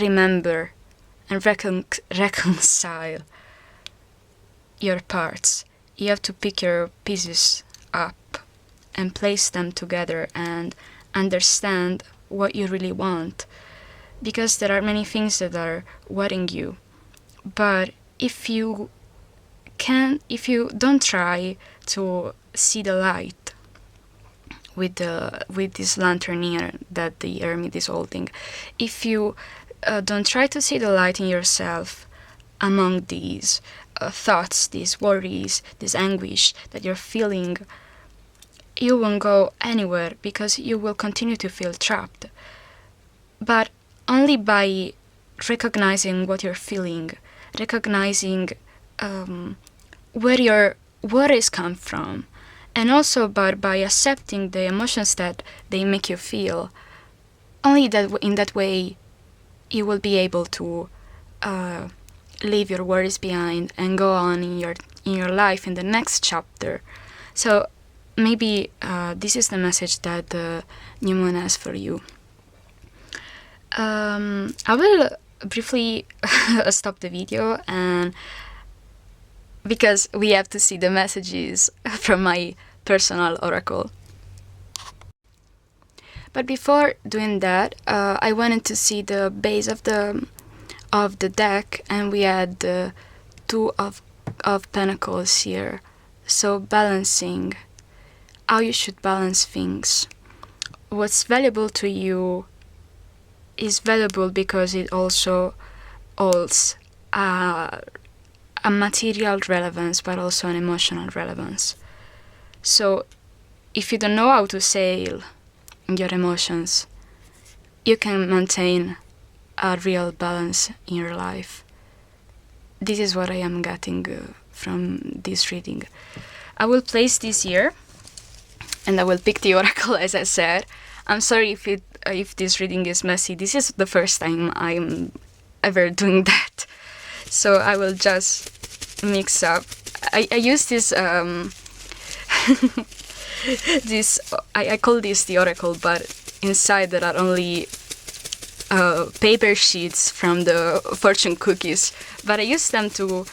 remember and reconcile your parts. You have to pick your pieces up and place them together and understand what you really want, because there are many things that are worrying you. But if you don't try to see the light with this lantern here that the Hermit is holding, if you don't try to see the light in yourself, among these thoughts, these worries, this anguish that you're feeling, you won't go anywhere because you will continue to feel trapped. But only by recognizing what you're feeling, recognizing where your worries come from, and also by accepting the emotions that they make you feel, only that in that way you will be able to leave your worries behind and go on in your life in the next chapter. So maybe this is the message that the new moon has for you. I will briefly stop the video, and because we have to see the messages from my personal oracle. But before doing that, I wanted to see the base of the deck, and we had the Two of Pentacles here. So balancing, how you should balance things. What's valuable to you is valuable because it also holds a material relevance, but also an emotional relevance. So if you don't know how to sail your emotions, you can maintain a real balance in your life. This is what I am getting from this reading. I will place this here, and I will pick the oracle as I said. I'm sorry if this reading is messy. This is the first time I'm ever doing that. So I will just mix up. I use this I call this the oracle, but inside there are only paper sheets from the fortune cookies, but I use them to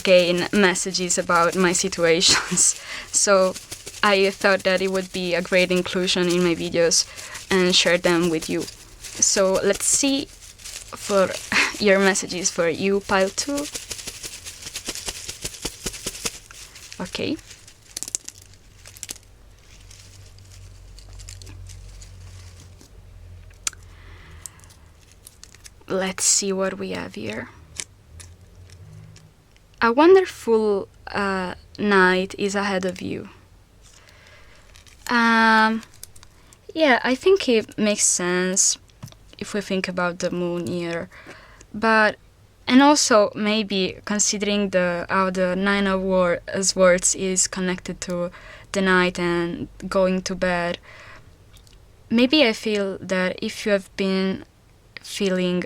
gain messages about my situations. So I thought that it would be a great inclusion in my videos and share them with you. So let's see for your messages for you, pile 2. Okay. Let's see what we have here. A wonderful night is ahead of you. Yeah, I think it makes sense if we think about the moon here. And also maybe considering how the Nine of Swords is connected to the night and going to bed, maybe I feel that if you have been feeling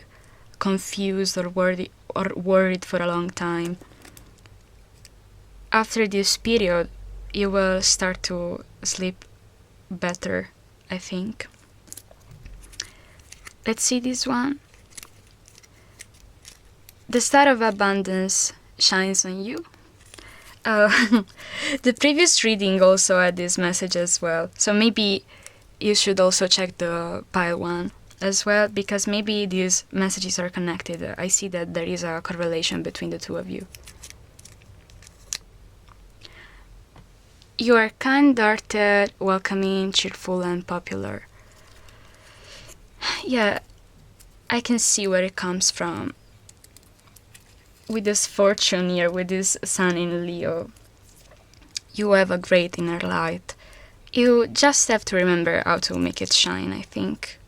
confused or worried for a long time, after this period you will start to sleep better, I think. Let's see this one. The star of abundance shines on you. The previous reading also had this message as well, so maybe you should also check the pile 1 as well, because maybe these messages are connected. I see that there is a correlation between the two of you. You are kind-hearted, welcoming, cheerful, and popular. Yeah, I can see where it comes from. With this fortune here, with this sun in Leo, you have a great inner light. You just have to remember how to make it shine, I think.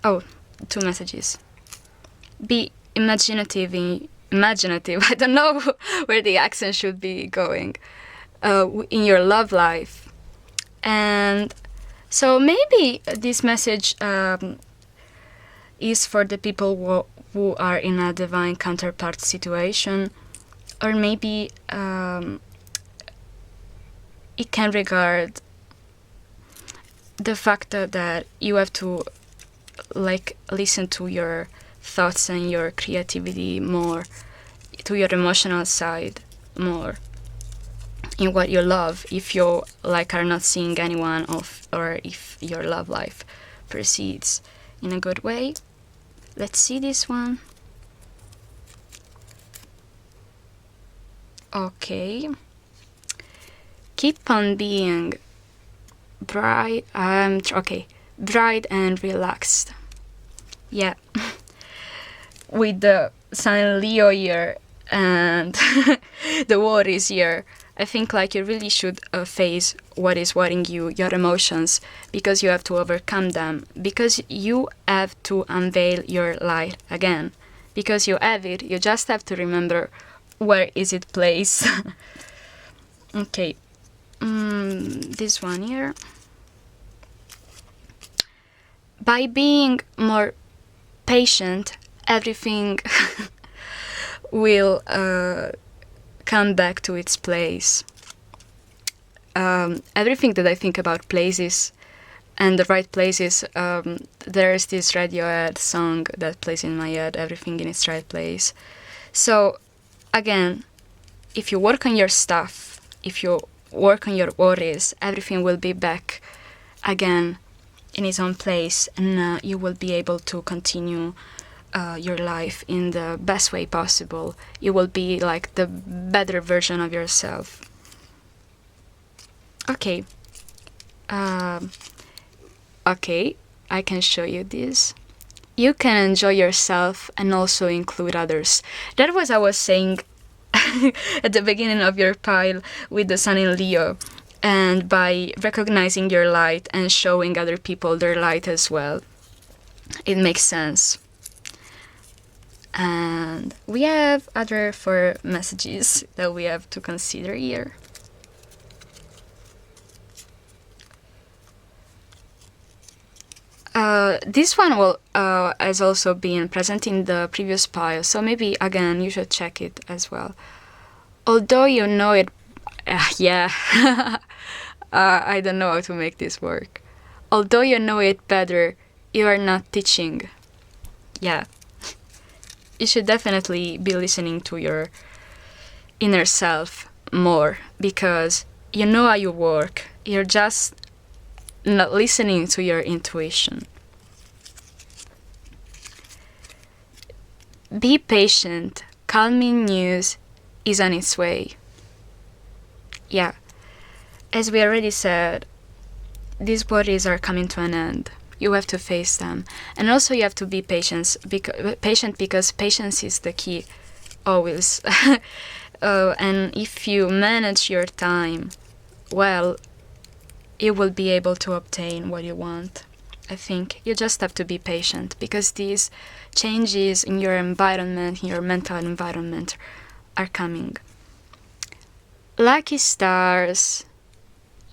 Oh, 2 messages. Be imaginative. I don't know where the accent should be going. In your love life. And so maybe this message is for the people who are in a divine counterpart situation, or maybe it can regard the fact that you have to listen to your thoughts and your creativity more, to your emotional side more in what you love, if you are not seeing anyone or if your love life proceeds in a good way. Let's see this one. Okay. Keep on being bright and relaxed. Yeah. With the Sun in Leo year and the worries year, I think like you really should face what is worrying you, your emotions, because you have to overcome them, because you have to unveil your light again, because you have it, you just have to remember where is it placed. Okay, this one here. By being more patient, everything will come back to its place. Everything that I think about places and the right places, there's this Radiohead song that plays in my head, everything in its right place. So again, if you work on your stuff, if you work on your worries, everything will be back again in its own place, and you will be able to continue your life in the best way possible. You will be like the better version of yourself. Okay. Okay, I can show you this. You can enjoy yourself and also include others. That was I was saying at the beginning of your pile with the Sun in Leo. And by recognizing your light and showing other people their light as well, it makes sense. And we have other 4 messages that we have to consider here. This one has also been present in the previous pile, so maybe again you should check it as well. Although you know it, yeah, I don't know how to make this work. Although you know it better, you are not teaching. Yeah. You should definitely be listening to your inner self more, because you know how you work. You're just not listening to your intuition. Be patient. Calming news is on its way. Yeah. As we already said, these worries are coming to an end. You have to face them. And also you have to be patient because patience is the key, always. And if you manage your time well, you will be able to obtain what you want. I think you just have to be patient, because these changes in your environment, in your mental environment, are coming. Lucky stars,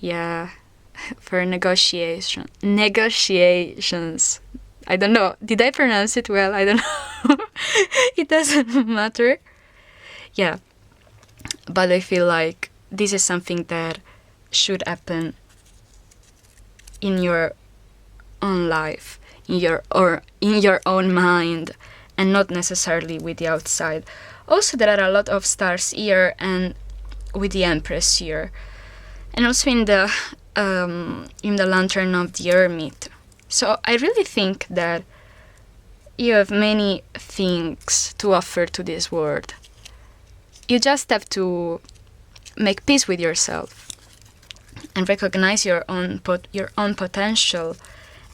yeah, for negotiations. I don't know. Did I pronounce it well? I don't know. It doesn't matter. Yeah, but I feel like this is something that should happen in your own life, in your own mind, and not necessarily with the outside. Also, there are a lot of stars here, and with the Empress here, and also in the Lantern of the Hermit. So I really think that you have many things to offer to this world. You just have to make peace with yourself and recognize your own potential.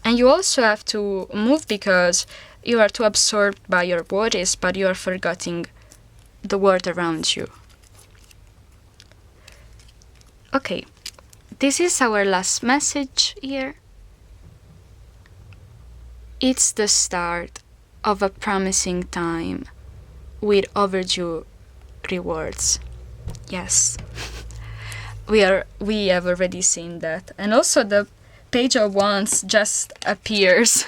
And you also have to move, because you are too absorbed by your worries, but you are forgetting the world around you. Okay, this is our last message here. It's the start of a promising time with overdue rewards. Yes, we have already seen that. And also the Page of Wands just appears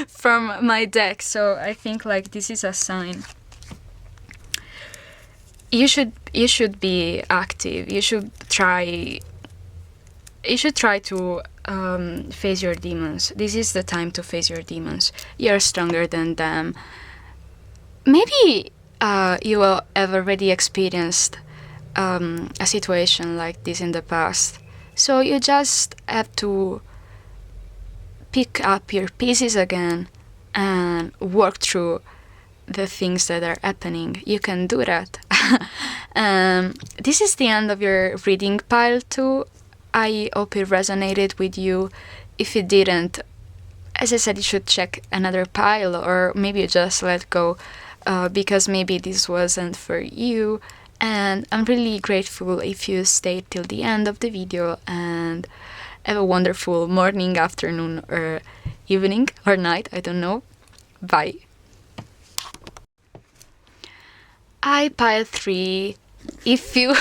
from my deck, so I think like this is a sign. You should be active. You should try to face your demons. This is the time to face your demons. You're stronger than them. Maybe you have already experienced a situation like this in the past. So you just have to pick up your pieces again and work through the things that are happening. You can do that. This is the end of your reading pile 2. I hope it resonated with you. If it didn't, as I said, you should check another pile, or maybe just let go, because maybe this wasn't for you. And I'm really grateful if you stayed till the end of the video, and have a wonderful morning, afternoon, or evening, or night, I don't know. Bye. Hi, pile 3. If you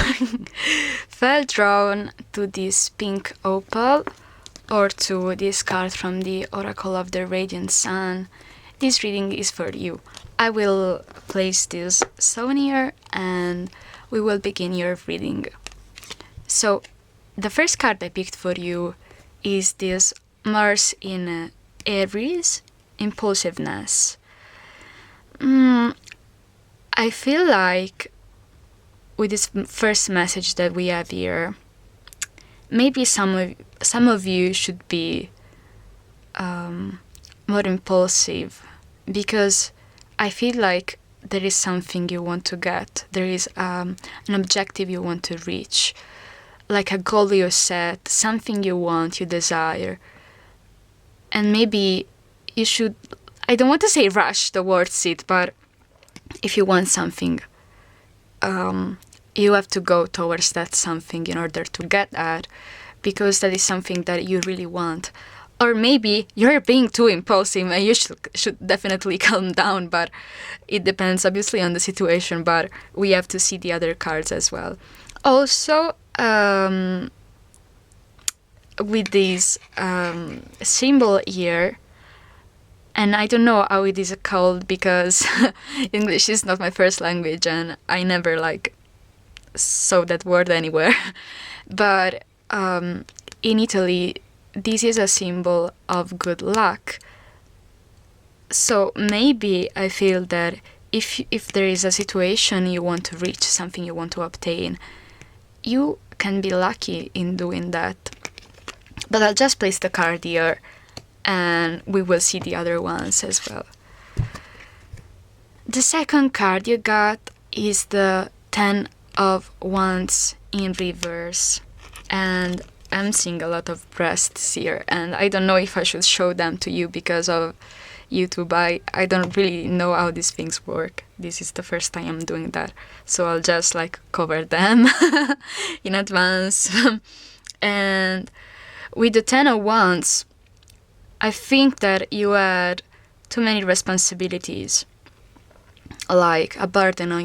felt drawn to this pink opal, or to this card from the Oracle of the Radiant Sun, this reading is for you. I will place this souvenir and we will begin your reading. So, the first card I picked for you is this Mars in Aries, impulsiveness. I feel like with this first message that we have here, maybe some of you should be more impulsive, because I feel like there is something you want to get. There is an objective you want to reach, like a goal you set, something you want, you desire. And maybe you should, I don't want to say rush towards it, but if you want something, you have to go towards that something in order to get that, because that is something that you really want. Or maybe you're being too impulsive and you should definitely calm down, but it depends obviously on the situation, but we have to see the other cards as well. Also, with this symbol here, and I don't know how it is called because English is not my first language and I never saw that word anywhere, but in Italy, this is a symbol of good luck. So maybe I feel that if there is a situation you want to reach, something you want to obtain, you can be lucky in doing that. But I'll just place the card here and we will see the other ones as well. The second card you got is the 10 of Wands in reverse, and I'm seeing a lot of breasts here, and I don't know if I should show them to you because of YouTube. I don't really know how these things work. This is the first time I'm doing that, so I'll just cover them in advance. And with the 10 of Wands, I think that you had too many responsibilities, like a burden on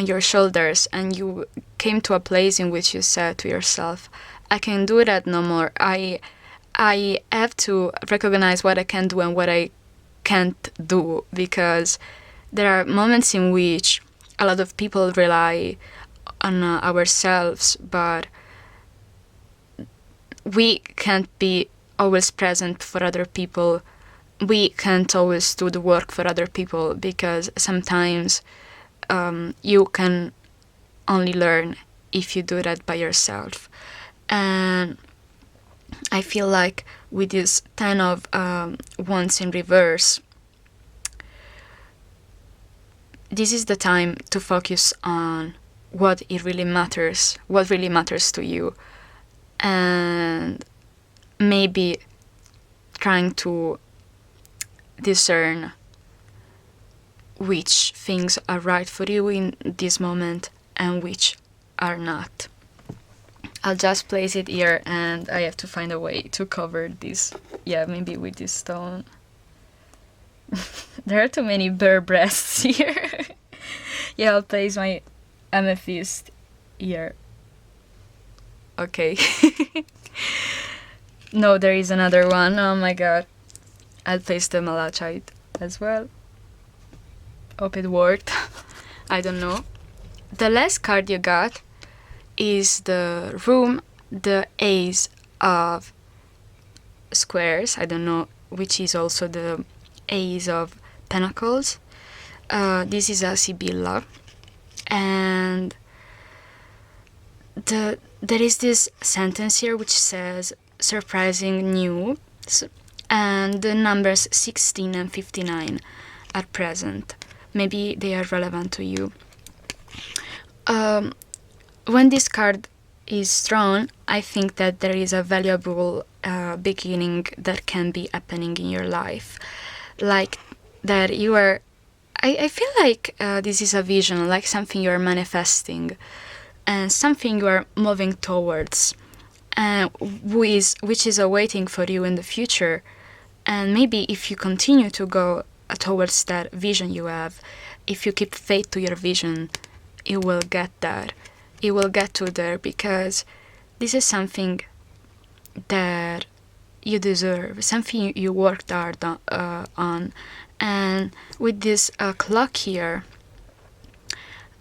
your shoulders, and you came to a place in which you said to yourself, I can do that no more. I have to recognize what I can do and what I can't do, because there are moments in which a lot of people rely on ourselves, but we can't be always present for other people. We can't always do the work for other people, because sometimes you can only learn if you do that by yourself. And I feel like with this 10 of Wands in reverse, this is the time to focus on what really matters to you, and maybe trying to discern which things are right for you in this moment and which are not. I'll just place it here, and I have to find a way to cover this. Yeah, maybe with this stone. There are too many bare breasts here. Yeah, I'll place my amethyst here. Okay. No, there is another one. Oh my god. I'll place the malachite as well. Hope it worked. I don't know. The last card you got is the Ace of Squares. I don't know which is also the Ace of Pentacles. This is a Sibylla, and there is this sentence here which says surprising news, and the numbers 16 and 59 are present. Maybe they are relevant to you. When this card is thrown, I think that there is a valuable beginning that can be happening in your life. Like that you are, I feel like this is a vision, like something you are manifesting and something you are moving towards, which is awaiting for you in the future. And maybe if you continue to go towards that vision you have, if you keep faith to your vision, you will get that. You will get to there because this is something that you deserve, something you worked hard on. And with this clock here,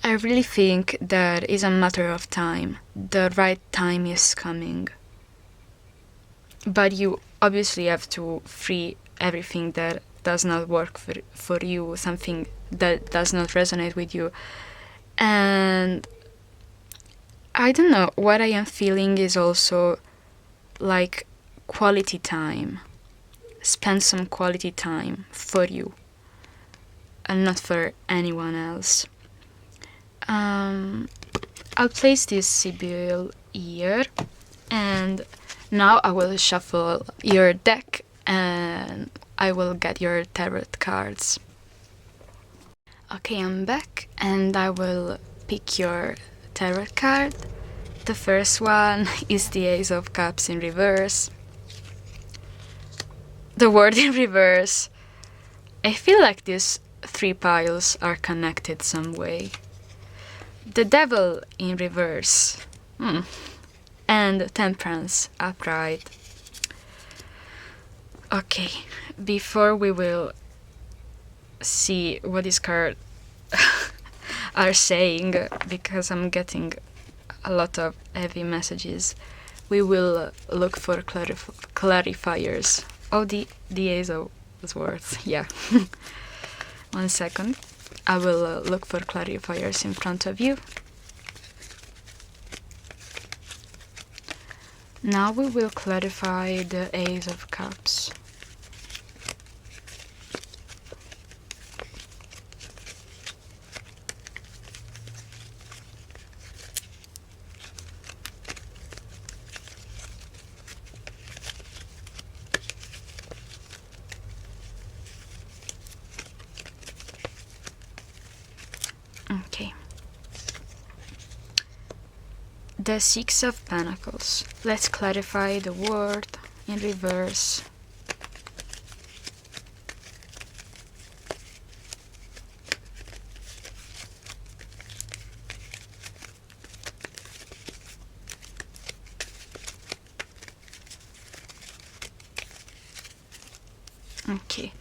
I really think that it's a matter of time. The right time is coming. But you obviously have to free everything that does not work for you, something that does not resonate with you. And I don't know, what I am feeling is also like quality time. Spend some quality time for you and not for anyone else. I'll place this Sibyl here, and now I will shuffle your deck and I will get your tarot cards. Okay, I'm back and I will pick your tarot card. The first one is the Ace of Cups in reverse. The World in reverse. I feel like these three piles are connected some way. The Devil in reverse. And Temperance upright. Okay, before we will see what this card are saying, because I'm getting a lot of heavy messages, we will look for clarifiers. Oh, the Ace of Swords, yeah. 1 second. I will look for clarifiers in front of you. Now we will clarify the Ace of Cups. Okay. The Six of Pentacles. Let's clarify the word in reverse. Okay.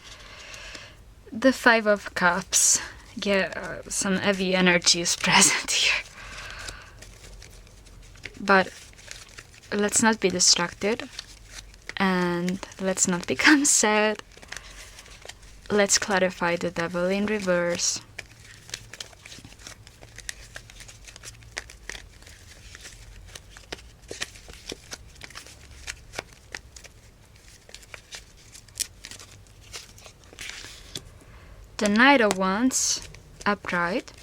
The Five of Cups. Yeah, some heavy energy is present here. But let's not be distracted and let's not become sad. Let's clarify the Devil in reverse. The Knight of Wands upright.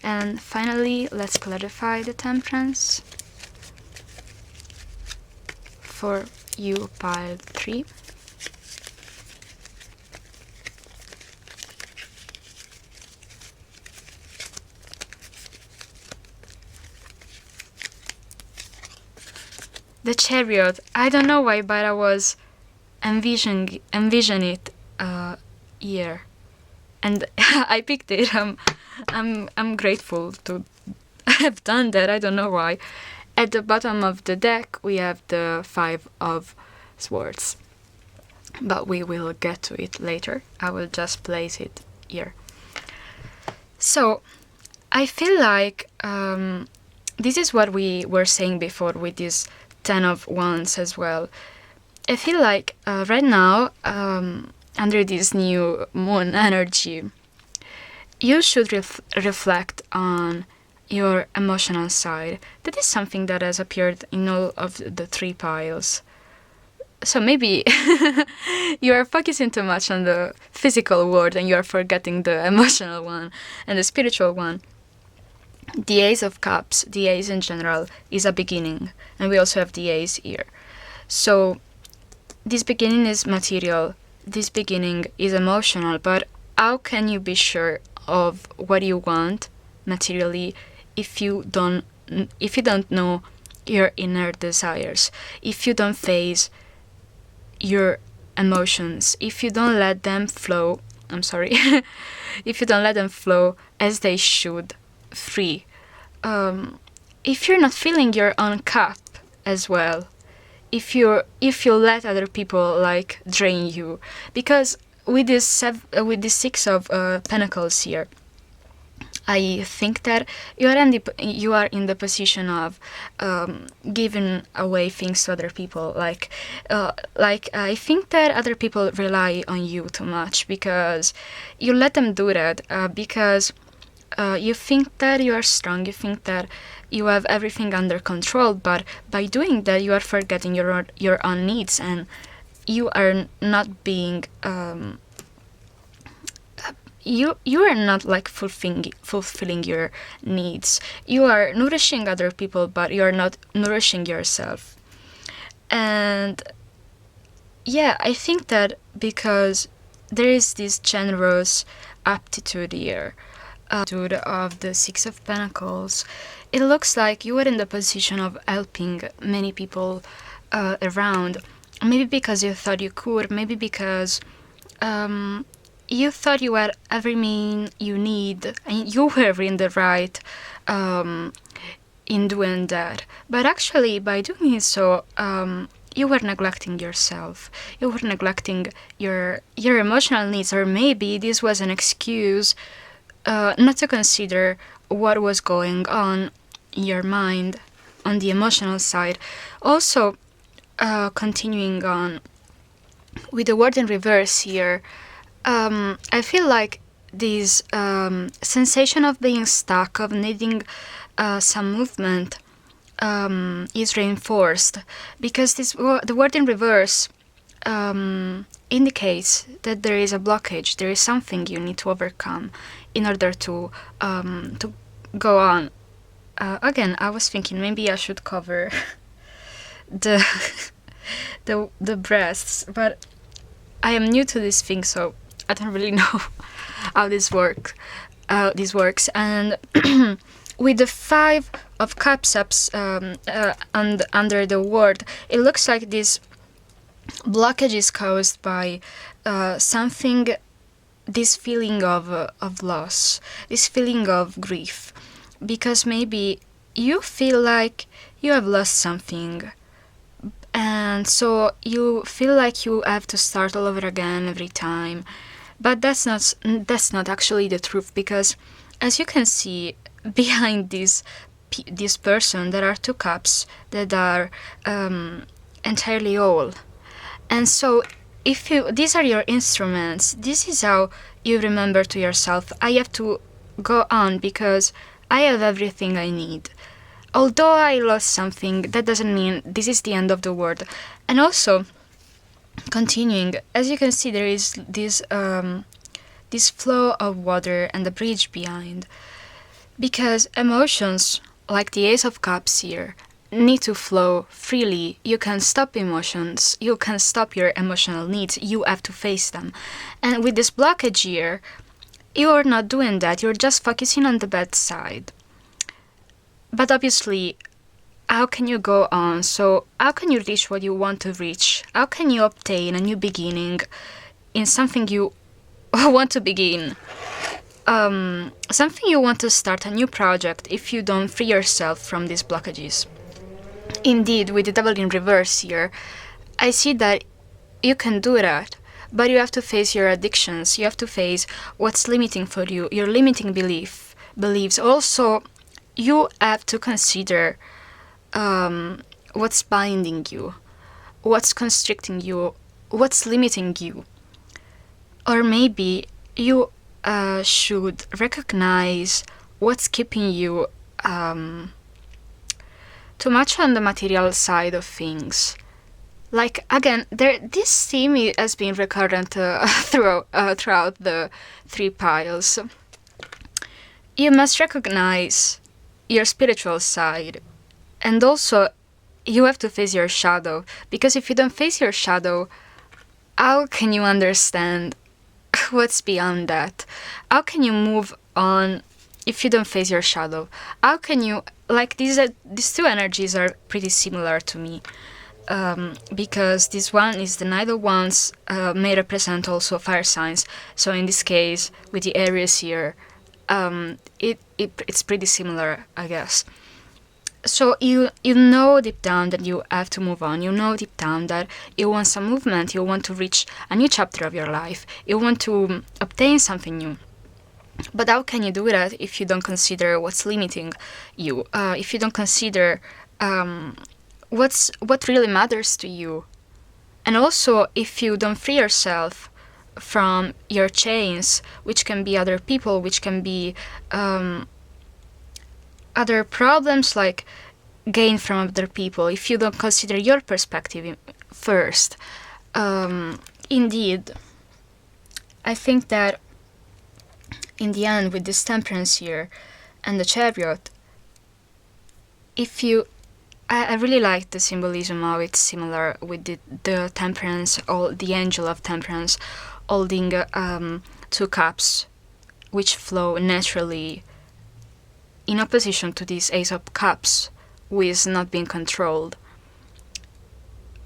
And finally, let's clarify the Temperance for you, pile 3. The Chariot. I don't know why, but I was envisioning it here, and I picked it. I'm grateful to have done that. I don't know why. At the bottom of the deck we have the Five of Swords, but we will get to it later. I will just place it here. So I feel like this is what we were saying before with this Ten of Wands as well. I feel like right now, under this new moon energy, you should reflect on your emotional side. That is something that has appeared in all of the 3 piles. So maybe you are focusing too much on the physical world and you are forgetting the emotional one and the spiritual one. The Ace of Cups, the Ace in general, is a beginning, and we also have the Ace here. So this beginning is material, this beginning is emotional, but how can you be sure of what you want materially if you don't know your inner desires, if you don't face your emotions, if you don't let them flow, if you don't let them flow as they should, free. If you're not filling your own cup as well, if you let other people like drain you, because with this Six of Pentacles here, I think that you are in the position of giving away things to other people. Like I think that other people rely on you too much, because you let them do that because you think that you are strong, you think that you have everything under control, but by doing that you are forgetting your own needs, and you are not being you are not like fulfilling your needs. You are nourishing other people, but you are not nourishing yourself. And yeah, I think that because there is this generous aptitude here, of the Six of Pentacles, it looks like you are in the position of helping many people around. Maybe because you thought you could, maybe because you thought you had every mean you need, and you were in the right in doing that. But actually, by doing so, you were neglecting yourself. You were neglecting your emotional needs, or maybe this was an excuse not to consider what was going on in your mind on the emotional side. Also, continuing on with the word in reverse here, I feel like this sensation of being stuck, of needing some movement, is reinforced, because the word in reverse indicates that there is a blockage, there is something you need to overcome in order to go on. Again, I was thinking maybe I should cover the the breasts, but I am new to this thing, so I don't really know how this works. And with the Five of Cups and under the word, it looks like this blockage is caused by something, this feeling of loss, this feeling of grief, because maybe you feel like you have lost something, and so you feel like you have to start all over again every time. But that's not actually the truth, because as you can see behind this person, there are two cups that are entirely whole. And so if these are your instruments, this is how you remember to yourself, I have to go on because I have everything I need. Although I lost something, that doesn't mean this is the end of the world. And also, continuing, as you can see, there is this flow of water and the bridge behind, because emotions, like the Ace of Cups here, need to flow freely. You can stop emotions, you can stop your emotional needs, you have to face them. And with this blockage here, you're not doing that, you're just focusing on the bad side. But obviously, how can you go on? So how can you reach what you want to reach? How can you obtain a new beginning in something you want to begin? Something you want to start, a new project, if you don't free yourself from these blockages. Indeed, with the Devil in reverse here, I see that you can do that, but you have to face your addictions, you have to face what's limiting for you, your limiting beliefs. Also, you have to consider what's binding you, what's constricting you, what's limiting you. Or maybe you should recognize what's keeping you too much on the material side of things. Like, again, this theme has been recurrent throughout the three piles. You must recognize your spiritual side. And also, you have to face your shadow, because if you don't face your shadow, how can you understand what's beyond that? How can you move on if you don't face your shadow? How can you, like, these two energies are pretty similar to me, because this one is the Knight of Wands, may represent also fire signs. So in this case, with the Aries here, it's pretty similar, I guess. So you know deep down that you have to move on. You know deep down that you want some movement. You want to reach a new chapter of your life. You want to obtain something new. But how can you do that if you don't consider what's limiting you? If you don't consider what really matters to you? And also, if you don't free yourself from your chains, which can be other people, which can be other problems like gain from other people, if you don't consider your perspective first. Indeed, I think that in the end, with this Temperance here and the Chariot, I really like the symbolism, how it's similar with the Temperance, or the Angel of Temperance holding two cups which flow naturally, in opposition to this Ace of Cups, who is not being controlled.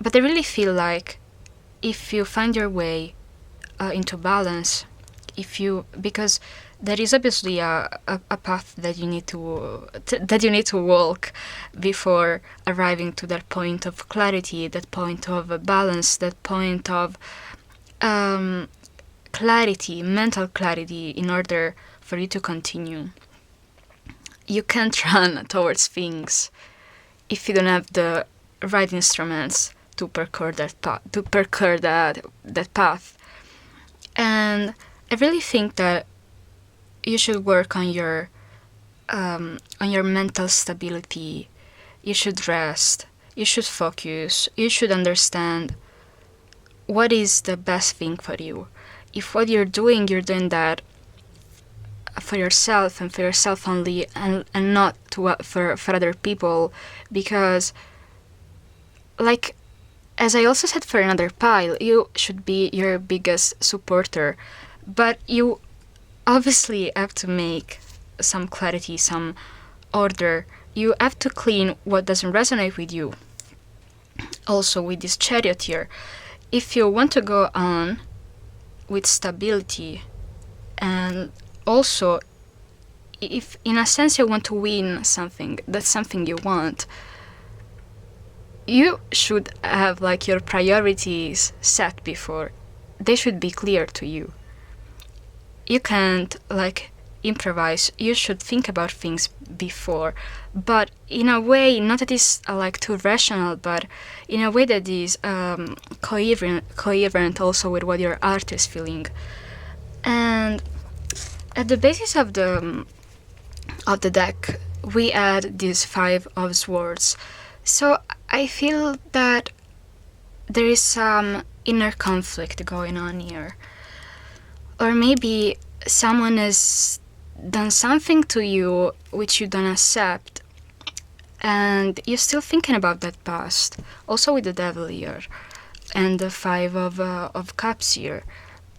But I really feel like if you find your way into balance, because there is obviously a path that you need to walk before arriving to that point of clarity, that point of balance, that point of clarity, mental clarity, in order for you to continue. You can't run towards things if you don't have the right instruments to percure that path. And I really think that you should work on your mental stability. You should rest. You should focus. You should understand what is the best thing for you. If what you're doing that for yourself and for yourself only, and not for other people, because, like, as I also said for another pile, you should be your biggest supporter, but you obviously have to make some clarity, some order. You have to clean what doesn't resonate with you. Also with this Chariot here, if you want to go on with stability, and also if in a sense you want to win something, that's something you want, you should have like your priorities set before. They should be clear to you. You can't like improvise. You should think about things before, but in a way not that is like too rational, but in a way that is coherent also with what your heart is feeling. And at the basis of the deck, we add this Five of Swords. So I feel that there is some inner conflict going on here. Or maybe someone has done something to you which you don't accept, and you're still thinking about that past. Also with the Devil here, and the Five of Cups here.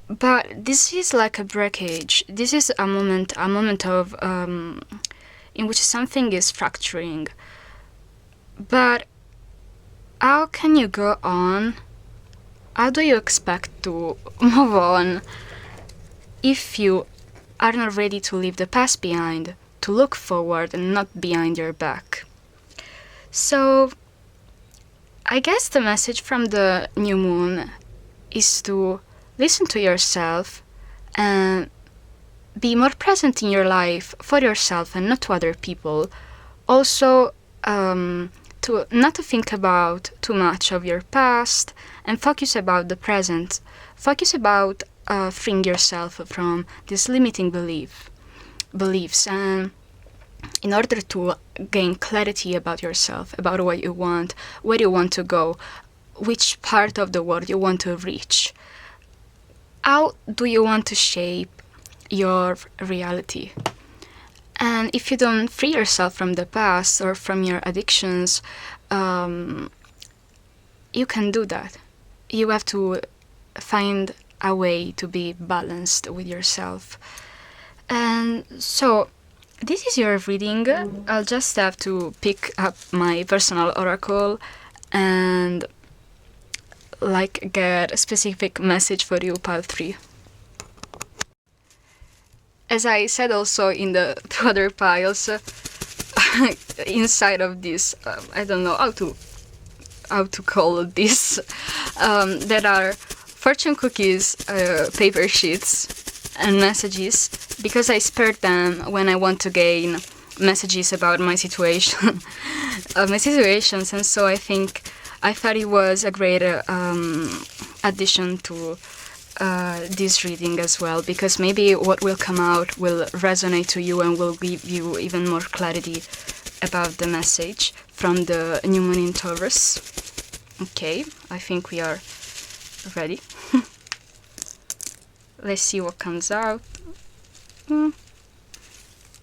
But this is like a breakage. This is a moment of in which something is fracturing. But how can you go on? How do you expect to move on if you are not ready to leave the past behind, to look forward and not behind your back? So I guess the message from the new moon is to listen to yourself and be more present in your life for yourself and not to other people. Also, to not to think about too much of your past and focus about the present. Focus about freeing yourself from these limiting beliefs, and in order to gain clarity about yourself, about what you want, where you want to go, which part of the world you want to reach. How do you want to shape your reality? And if you don't free yourself from the past or from your addictions, you can do that. You have to find a way to be balanced with yourself. And so, this is your reading. I'll just have to pick up my personal oracle and get a specific message for you, pile 3. As I said also in the 2 other piles, inside of this, I don't know how to call this, there are fortune cookies, paper sheets, and messages, because I spared them when I want to gain messages about my situation, and so I thought it was a great addition to this reading as well, because maybe what will come out will resonate to you and will give you even more clarity about the message from the new moon in Taurus. Okay, I think we are ready. Let's see what comes out.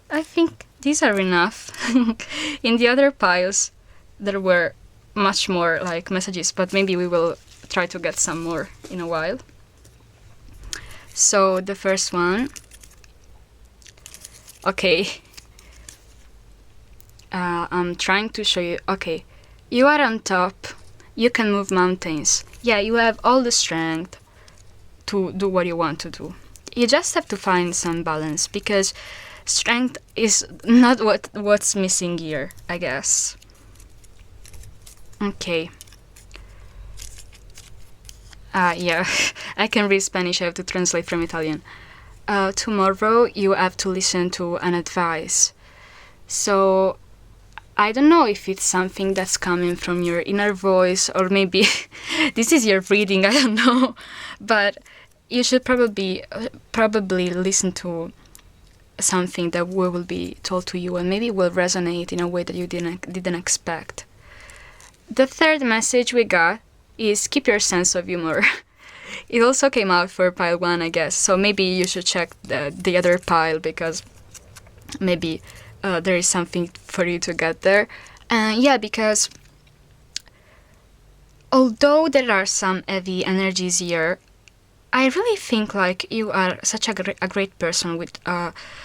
I think these are enough. In the other piles there were much more messages, but maybe we will try to get some more in a while. So the first one, okay, I'm trying to show you. Okay, you are on top, you can move mountains. Yeah, you have all the strength to do what you want to do. You just have to find some balance, because strength is not what's missing here, I guess. Okay. Yeah, I can read Spanish, I have to translate from Italian. Tomorrow you have to listen to an advice. So, I don't know if it's something that's coming from your inner voice, or maybe this is your reading, I don't know. But you should probably listen to something that will be told to you, and maybe will resonate in a way that you didn't expect. The third message we got is keep your sense of humor. It also came out for pile 1, I guess, so maybe you should check the other pile, because maybe there is something for you to get there. Yeah, because although there are some heavy energies here, I really think you are such a great person with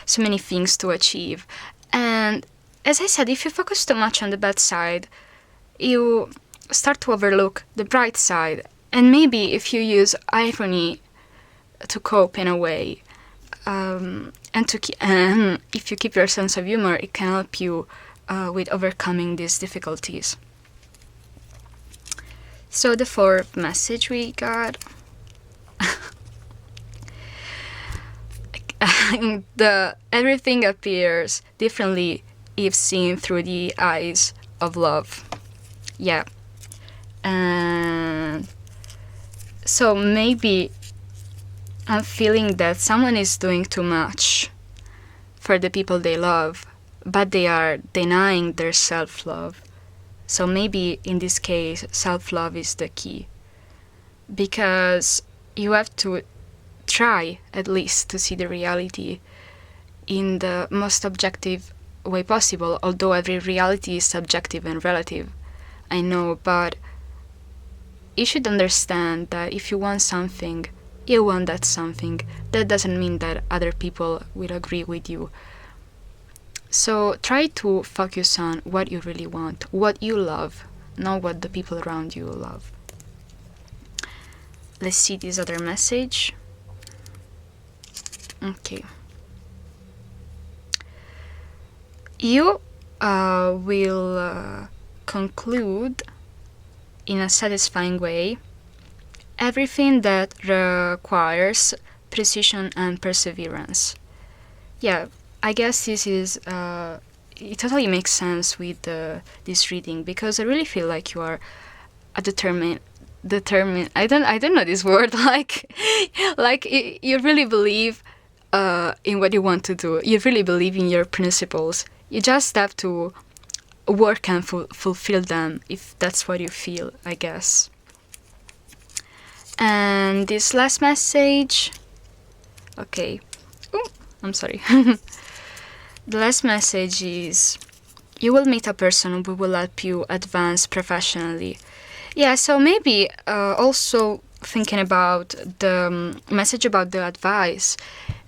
so many things to achieve. And as I said, if you focus too much on the bad side, you start to overlook the bright side. And maybe if you use irony to cope in a way, and if you keep your sense of humor, it can help you with overcoming these difficulties. So the fourth message we got, everything appears differently if seen through the eyes of love. Yeah. And so maybe I'm feeling that someone is doing too much for the people they love, but they are denying their self-love. So maybe in this case, self-love is the key, because you have to try at least to see the reality in the most objective way possible, although every reality is subjective and relative, I know, but you should understand that if you want something, you want that something. That doesn't mean that other people will agree with you. So try to focus on what you really want, what you love, not what the people around you love. Let's see this other message. Okay. You will conclude in a satisfying way everything that requires precision and perseverance. Yeah, I guess this is it totally makes sense with this reading, because I really feel like you are a determined I don't know this word, you really believe in what you want to do. You really believe in your principles. You just have to work and fulfill them, if that's what you feel, I guess. And this last message, okay. Ooh, I'm sorry. The last message is you will meet a person who will help you advance professionally. Yeah, so maybe also thinking about the message about the advice.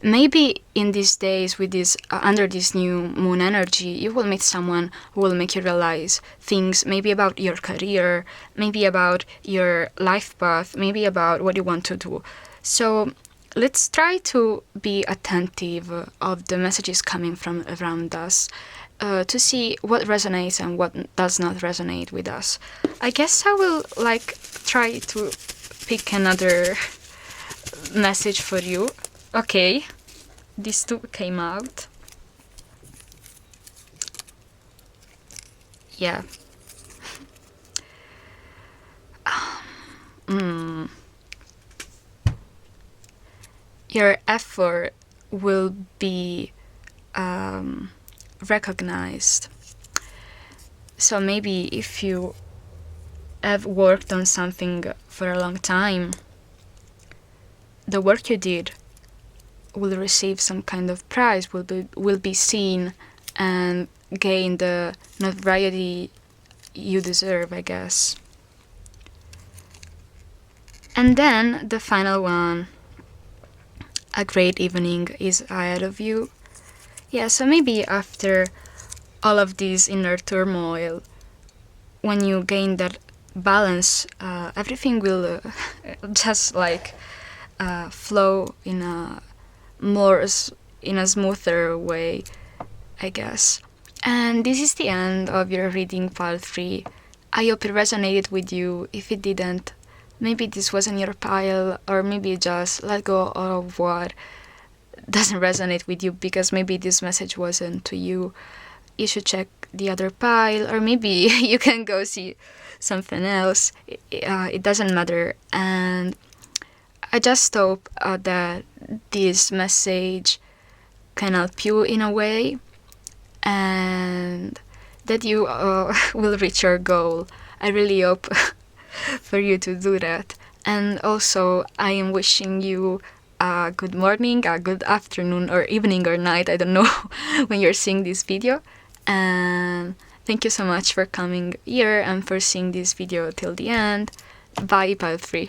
Maybe in these days, with this under this new moon energy, you will meet someone who will make you realize things, maybe about your career, maybe about your life path, maybe about what you want to do. So let's try to be attentive of the messages coming from around us, to see what resonates and what does not resonate with us. I guess I will try to pick another message for you. Okay, these two came out. Yeah. Your effort will be recognized. So maybe if you have worked on something for a long time, the work you did will receive some kind of prize, will be seen and gain the notoriety you deserve, I guess. And then the final one, a great evening is ahead of you. Yeah, so maybe after all of this inner turmoil, when you gain that balance, everything will just flow in a smoother way, I guess. And this is the end of your reading pile 3. I hope it resonated with you. If it didn't, maybe this wasn't your pile, or maybe just let go of what doesn't resonate with you, because maybe this message wasn't to you. You should check the other pile, or maybe you can go see something else. It doesn't matter. And I just hope that this message can help you in a way, and that you will reach your goal. I really hope for you to do that. And also, I am wishing you a good morning, a good afternoon, or evening, or night. I don't know when you're seeing this video. And thank you so much for coming here and for seeing this video till the end. Bye, pile 3.